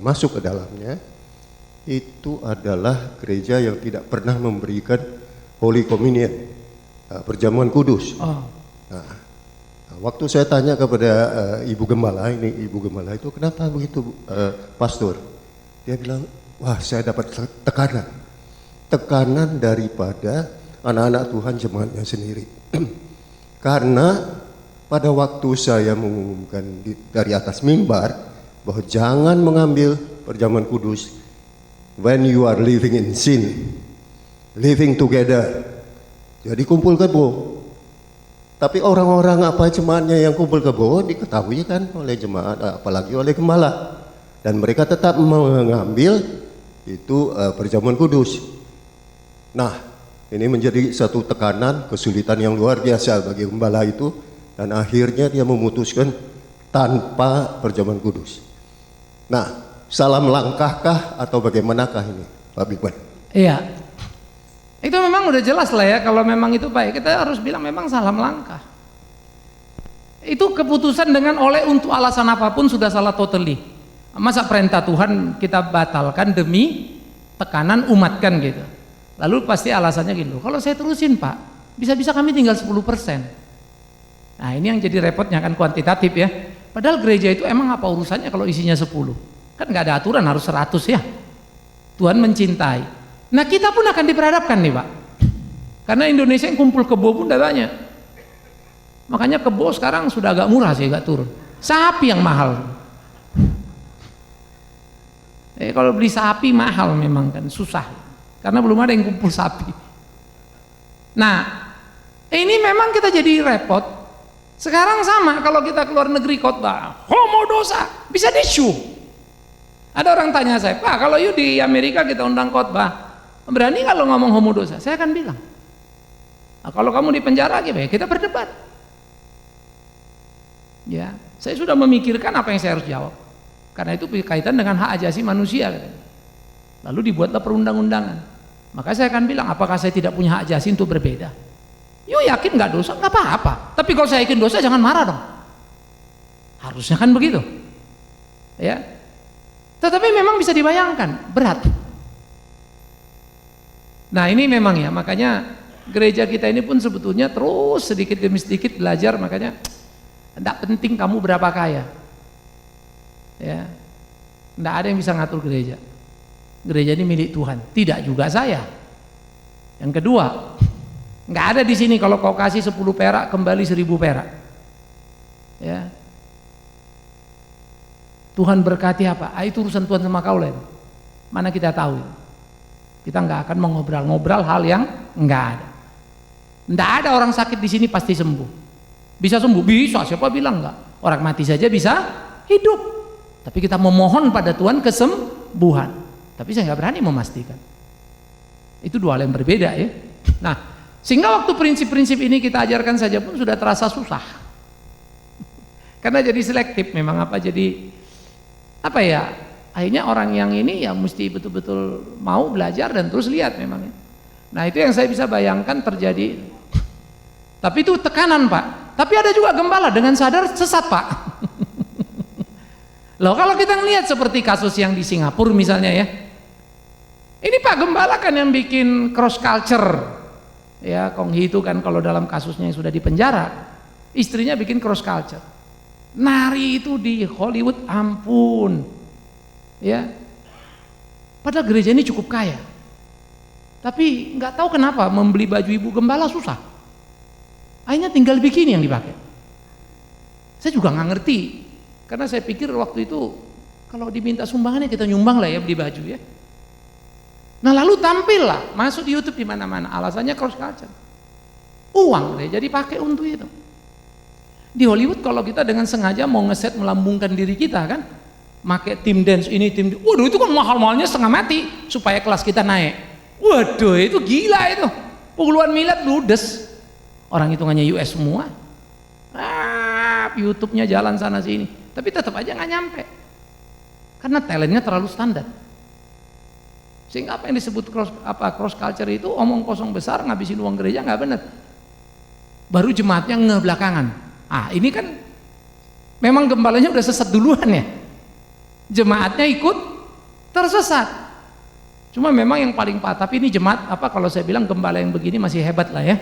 masuk ke dalamnya. Itu adalah gereja yang tidak pernah memberikan Holy Communion, perjamuan kudus. Nah, waktu saya tanya kepada ibu gembala, ini ibu gembala itu kenapa begitu pastor? Dia bilang, wah saya dapat tekanan daripada anak-anak Tuhan jemaatnya sendiri. Karena pada waktu saya mengumumkan dari atas mimbar bahwa jangan mengambil perjamuan kudus when you are living in sin, living together. Jadi kumpul kebo. Tapi orang-orang jemaatnya yang kumpul kebo diketahui kan oleh jemaat, apalagi oleh gembala, dan mereka tetap mengambil itu perjamuan kudus. Nah, ini menjadi satu tekanan, kesulitan yang luar biasa bagi gembala itu, dan akhirnya dia memutuskan tanpa perjamuan kudus. Nah, salah melangkahkah atau bagaimanakah ini, Pak Bigman? Iya, itu memang udah jelas lah ya, kalau memang itu baik, kita harus bilang memang salah melangkah. Itu keputusan dengan untuk alasan apapun sudah salah totally. Masa perintah Tuhan kita batalkan demi tekanan umat kan gitu. Lalu pasti alasannya gitu, kalau saya terusin Pak, bisa-bisa kami tinggal 10%. Nah ini yang jadi repotnya kan, kuantitatif ya. Padahal gereja itu emang apa urusannya kalau isinya 10? Kan nggak ada aturan harus 100 ya. Tuhan mencintai. Nah kita pun akan diperhadapkan nih Pak. Karena Indonesia yang kumpul kebo pun udah banyak. Makanya kebo sekarang sudah agak murah sih, agak turun. Sapi yang mahal. Kalau beli sapi mahal memang kan, susah. Karena belum ada yang kumpul sapi. Nah, ini memang kita jadi repot. Sekarang sama kalau kita keluar negeri khotbah, homo dosa, bisa di-show. Ada orang tanya saya, Pak kalau you di Amerika kita undang khotbah, berani kalau ngomong homo dosa? Saya akan bilang, nah, kalau kamu di penjara gimana? Kita berdebat. Ya, saya sudah memikirkan apa yang saya harus jawab. Karena itu berkaitan dengan hak asasi manusia. Lalu dibuatlah perundang-undangan. Maka saya akan bilang, apakah saya tidak punya hak asasi untuk berbeda? Yo yakin nggak dosa, nggak apa-apa. Tapi kalau saya yakin dosa, jangan marah dong. Harusnya kan begitu. Ya. Tetapi memang bisa dibayangkan, berat. Nah ini memang ya, makanya gereja kita ini pun sebetulnya terus sedikit demi sedikit belajar, makanya tidak penting kamu berapa kaya. Ya. Tidak ada yang bisa ngatur gereja. Gereja ini milik Tuhan, tidak juga saya. Yang kedua, nggak ada di sini kalau kau kasih 10 perak kembali 1000 perak. Ya. Tuhan berkati apa? Itu urusan Tuhan sama kau lain. Mana kita tahu? Kita nggak akan mengobrol-ngobrol hal yang nggak ada. Nggak ada orang sakit di sini pasti sembuh. Bisa sembuh? Bisa. Siapa bilang nggak? Orang mati saja bisa hidup. Tapi kita memohon pada Tuhan kesembuhan. Tapi saya nggak berani memastikan. Itu dua hal yang berbeda ya. Nah, sehingga waktu prinsip-prinsip ini kita ajarkan saja pun sudah terasa susah. Karena jadi selektif memang apa ya? Akhirnya orang yang ini ya mesti betul-betul mau belajar dan terus lihat memang. Nah, itu yang saya bisa bayangkan terjadi. Tapi itu tekanan, Pak. Tapi ada juga gembala dengan sadar sesat, Pak. Loh, kalau kita ngelihat seperti kasus yang di Singapura misalnya ya. Ini Pak Gembala kan yang bikin cross culture. Ya, Kong Hee itu kan kalau dalam kasusnya yang sudah dipenjara, istrinya bikin cross culture. Nari itu di Hollywood, ampun. Ya. Padahal gereja ini cukup kaya. Tapi nggak tahu kenapa membeli baju Ibu Gembala susah. Akhirnya tinggal bikini yang dipakai. Saya juga nggak ngerti. Karena saya pikir waktu itu kalau diminta sumbangannya kita nyumbang lah ya beli baju ya. Nah lalu tampil lah, masuk di YouTube di mana-mana. Alasannya cross culture. Uang deh, jadi pakai untuk itu. Di Hollywood kalau kita dengan sengaja mau ngeset melambungkan diri kita kan, pakai tim dance ini, tim, waduh itu kan mahal-mahalnya setengah mati supaya kelas kita naik. Waduh itu gila itu, puluhan miliar ludes. Orang hitungannya US semua. YouTube-nya jalan sana sini, tapi tetap aja nggak nyampe. Karena talentnya terlalu standar. Sehingga apa yang disebut cross culture itu omong kosong besar, ngabisin uang gereja nggak benar. Baru jemaatnya ngebelakangan. Ini kan memang gembalanya udah sesat duluan ya. Jemaatnya ikut tersesat. Cuma memang yang paling parah. Tapi ini jemaat kalau saya bilang gembala yang begini masih hebat lah ya.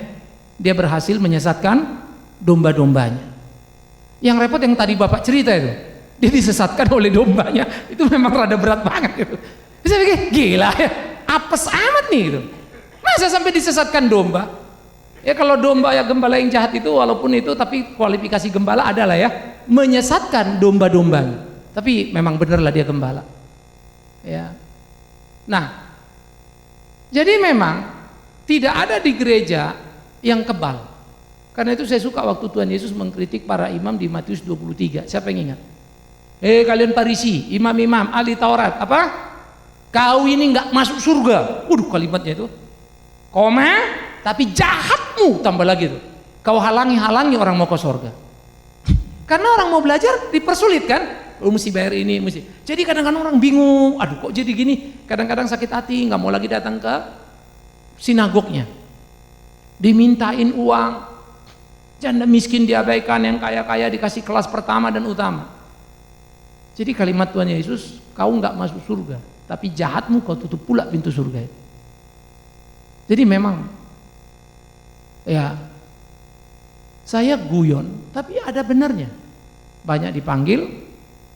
Dia berhasil menyesatkan domba-dombanya. Yang repot yang tadi Bapak cerita itu. Dia disesatkan oleh dombanya. Itu memang rada berat banget gitu. Bisa pikir, gila ya, apes amat nih gitu. Masa sampai disesatkan domba? Ya kalau domba ya gembala yang jahat itu walaupun itu tapi kualifikasi gembala adalah ya menyesatkan domba-dombanya. Tapi memang benerlah dia gembala. Ya. Nah, jadi memang tidak ada di gereja yang kebal. Karena itu saya suka waktu Tuhan Yesus mengkritik para imam di Matius 23. Siapa yang ingat? Kalian Farisi, imam-imam, ahli Taurat, apa? Kau ini nggak masuk surga. Waduh kalimatnya itu. Koma, tapi jahatmu tambah lagi tuh. Kau halangi orang mau ke surga. Karena orang mau belajar dipersulit kan. Lu mesti bayar ini, mesti. Jadi kadang-kadang orang bingung. Aduh kok jadi gini. Kadang-kadang sakit hati, nggak mau lagi datang ke sinagognya. Dimintain uang. Janda miskin diabaikan, yang kaya-kaya dikasih kelas pertama dan utama. Jadi kalimat Tuhan Yesus, kau nggak masuk surga. Tapi jahatmu kau tutup pula pintu surga itu. Jadi memang ya saya guyon, tapi ada benarnya. Banyak dipanggil,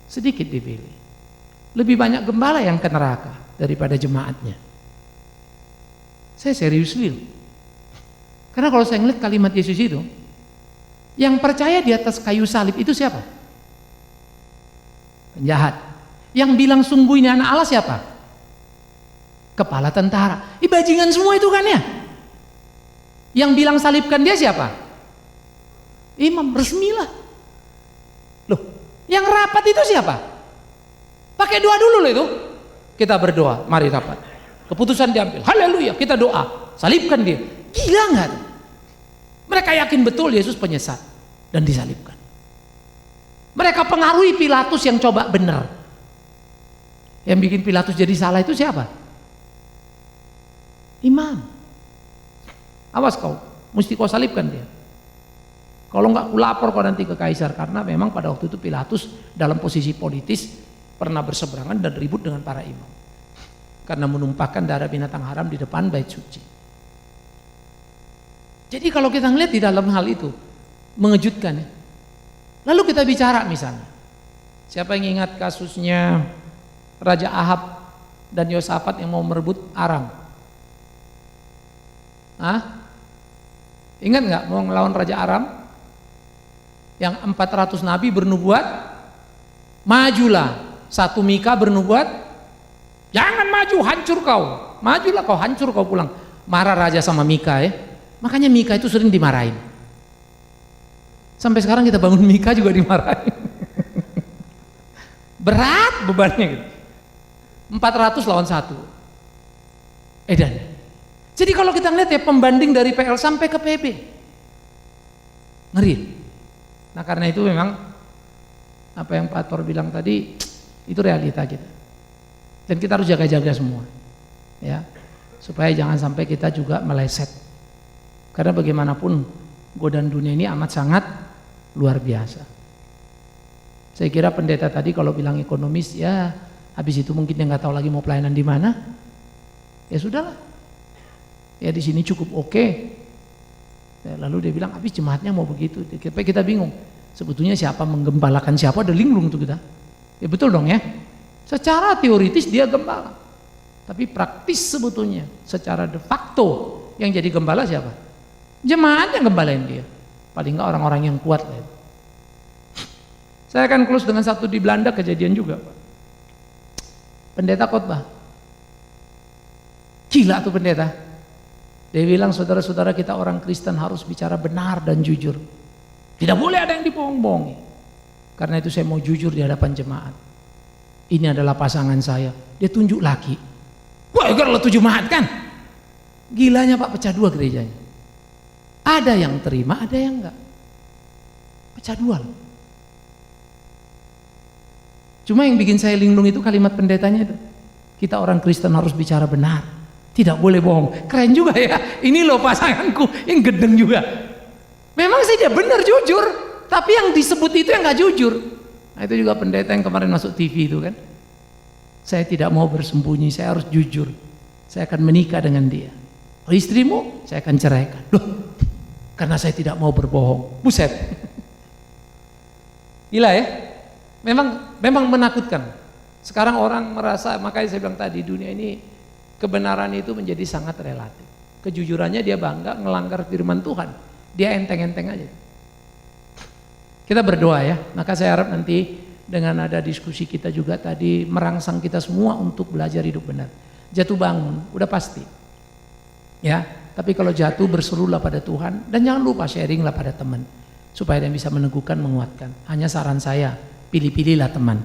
sedikit dipilih. Lebih banyak gembala yang ke neraka daripada jemaatnya. Saya serius loh. Karena kalau saya ngeliat kalimat Yesus itu, yang percaya di atas kayu salib itu siapa? Penjahat. Yang bilang sungguh ini anak Allah siapa? Kepala tentara. Bajingan semua itu kan ya. Yang bilang salibkan dia siapa? Imam, resmilah. Loh, yang rapat itu siapa? Pakai doa dulu loh itu. Kita berdoa, mari rapat. Keputusan diambil, haleluya, kita doa. Salibkan dia. Gila nggak tuh? Mereka yakin betul Yesus penyesat dan disalibkan. Mereka pengaruhi Pilatus yang coba benar. Yang bikin Pilatus jadi salah itu siapa? Imam. Awas kau, mesti kau salibkan dia. Kalau enggak, aku lapor kau nanti ke kaisar, karena memang pada waktu itu Pilatus dalam posisi politis pernah berseberangan dan ribut dengan para imam karena menumpahkan darah binatang haram di depan bait suci. Jadi kalau kita ngeliat di dalam hal itu mengejutkan ya. Lalu kita bicara misalnya, siapa yang ingat kasusnya Raja Ahab dan Yosafat yang mau merebut Aram? Hah? Ingat nggak mau ngelawan Raja Aram? Yang 400 nabi bernubuat, majulah. Satu Mika bernubuat, jangan maju, hancur kau. Majulah kau, hancur kau pulang. Marah raja sama Mika ya. Makanya Mika itu sering dimarahin. Sampai sekarang kita bangun Mika juga dimarahin. Berat bebannya gitu. 400 lawan 1. Edan. Jadi kalau kita ngeliat ya pembanding dari PL sampai ke PB. Ngeri. Nah karena itu memang apa yang Pak Tor bilang tadi itu realita kita. Dan kita harus jaga-jaga semua. Ya. Supaya jangan sampai kita juga meleset. Karena bagaimanapun godaan dunia ini amat sangat luar biasa. Saya kira pendeta tadi kalau bilang ekonomis ya habis itu mungkin dia nggak tahu lagi mau pelayanan di mana. Ya sudahlah. Ya di sini cukup oke. Ya, lalu dia bilang habis jemaatnya mau begitu. Kita bingung. Sebetulnya siapa menggembalakan siapa ada linglung tuh kita. Ya betul dong ya. Secara teoritis dia gembala. Tapi praktis sebetulnya secara de facto yang jadi gembala siapa? Jemaat yang gembalain dia. Paling enggak orang-orang yang kuat lah. Saya akan close dengan satu di Belanda kejadian juga, Pak. Pendeta khotbah. Gila tuh pendeta. Dia bilang saudara-saudara kita orang Kristen harus bicara benar dan jujur. Tidak boleh ada yang dibohong-bohongi. Karena itu saya mau jujur di hadapan jemaat. Ini adalah pasangan saya. Dia tunjuk laki. Wah, kalau tuh jemaat kan. Gilanya Pak, pecah dua gerejanya. Ada yang terima, ada yang enggak. Pecah dua loh. Cuma yang bikin saya linglung itu kalimat pendetanya itu. Kita orang Kristen harus bicara benar. Tidak boleh bohong. Keren juga ya. Ini loh pasanganku yang gedeng juga. Memang sih dia benar jujur, tapi yang disebut itu yang nggak jujur. Nah itu juga pendeta yang kemarin masuk TV itu kan. Saya tidak mau bersembunyi, saya harus jujur. Saya akan menikah dengan dia. Oh, istrimu, saya akan ceraikan. Loh, karena saya tidak mau berbohong. Buset. Gila ya. Memang menakutkan. Sekarang orang merasa, makanya saya bilang tadi dunia ini kebenaran itu menjadi sangat relatif. Kejujurannya dia bangga ngelanggar firman Tuhan. Dia enteng-enteng aja. Kita berdoa ya. Maka saya harap nanti dengan ada diskusi kita juga tadi merangsang kita semua untuk belajar hidup benar. Jatuh bangun, udah pasti. Ya, tapi kalau jatuh berserulah pada Tuhan dan jangan lupa sharinglah pada teman supaya dia bisa meneguhkan, menguatkan. Hanya saran saya, pilih-pilihlah teman.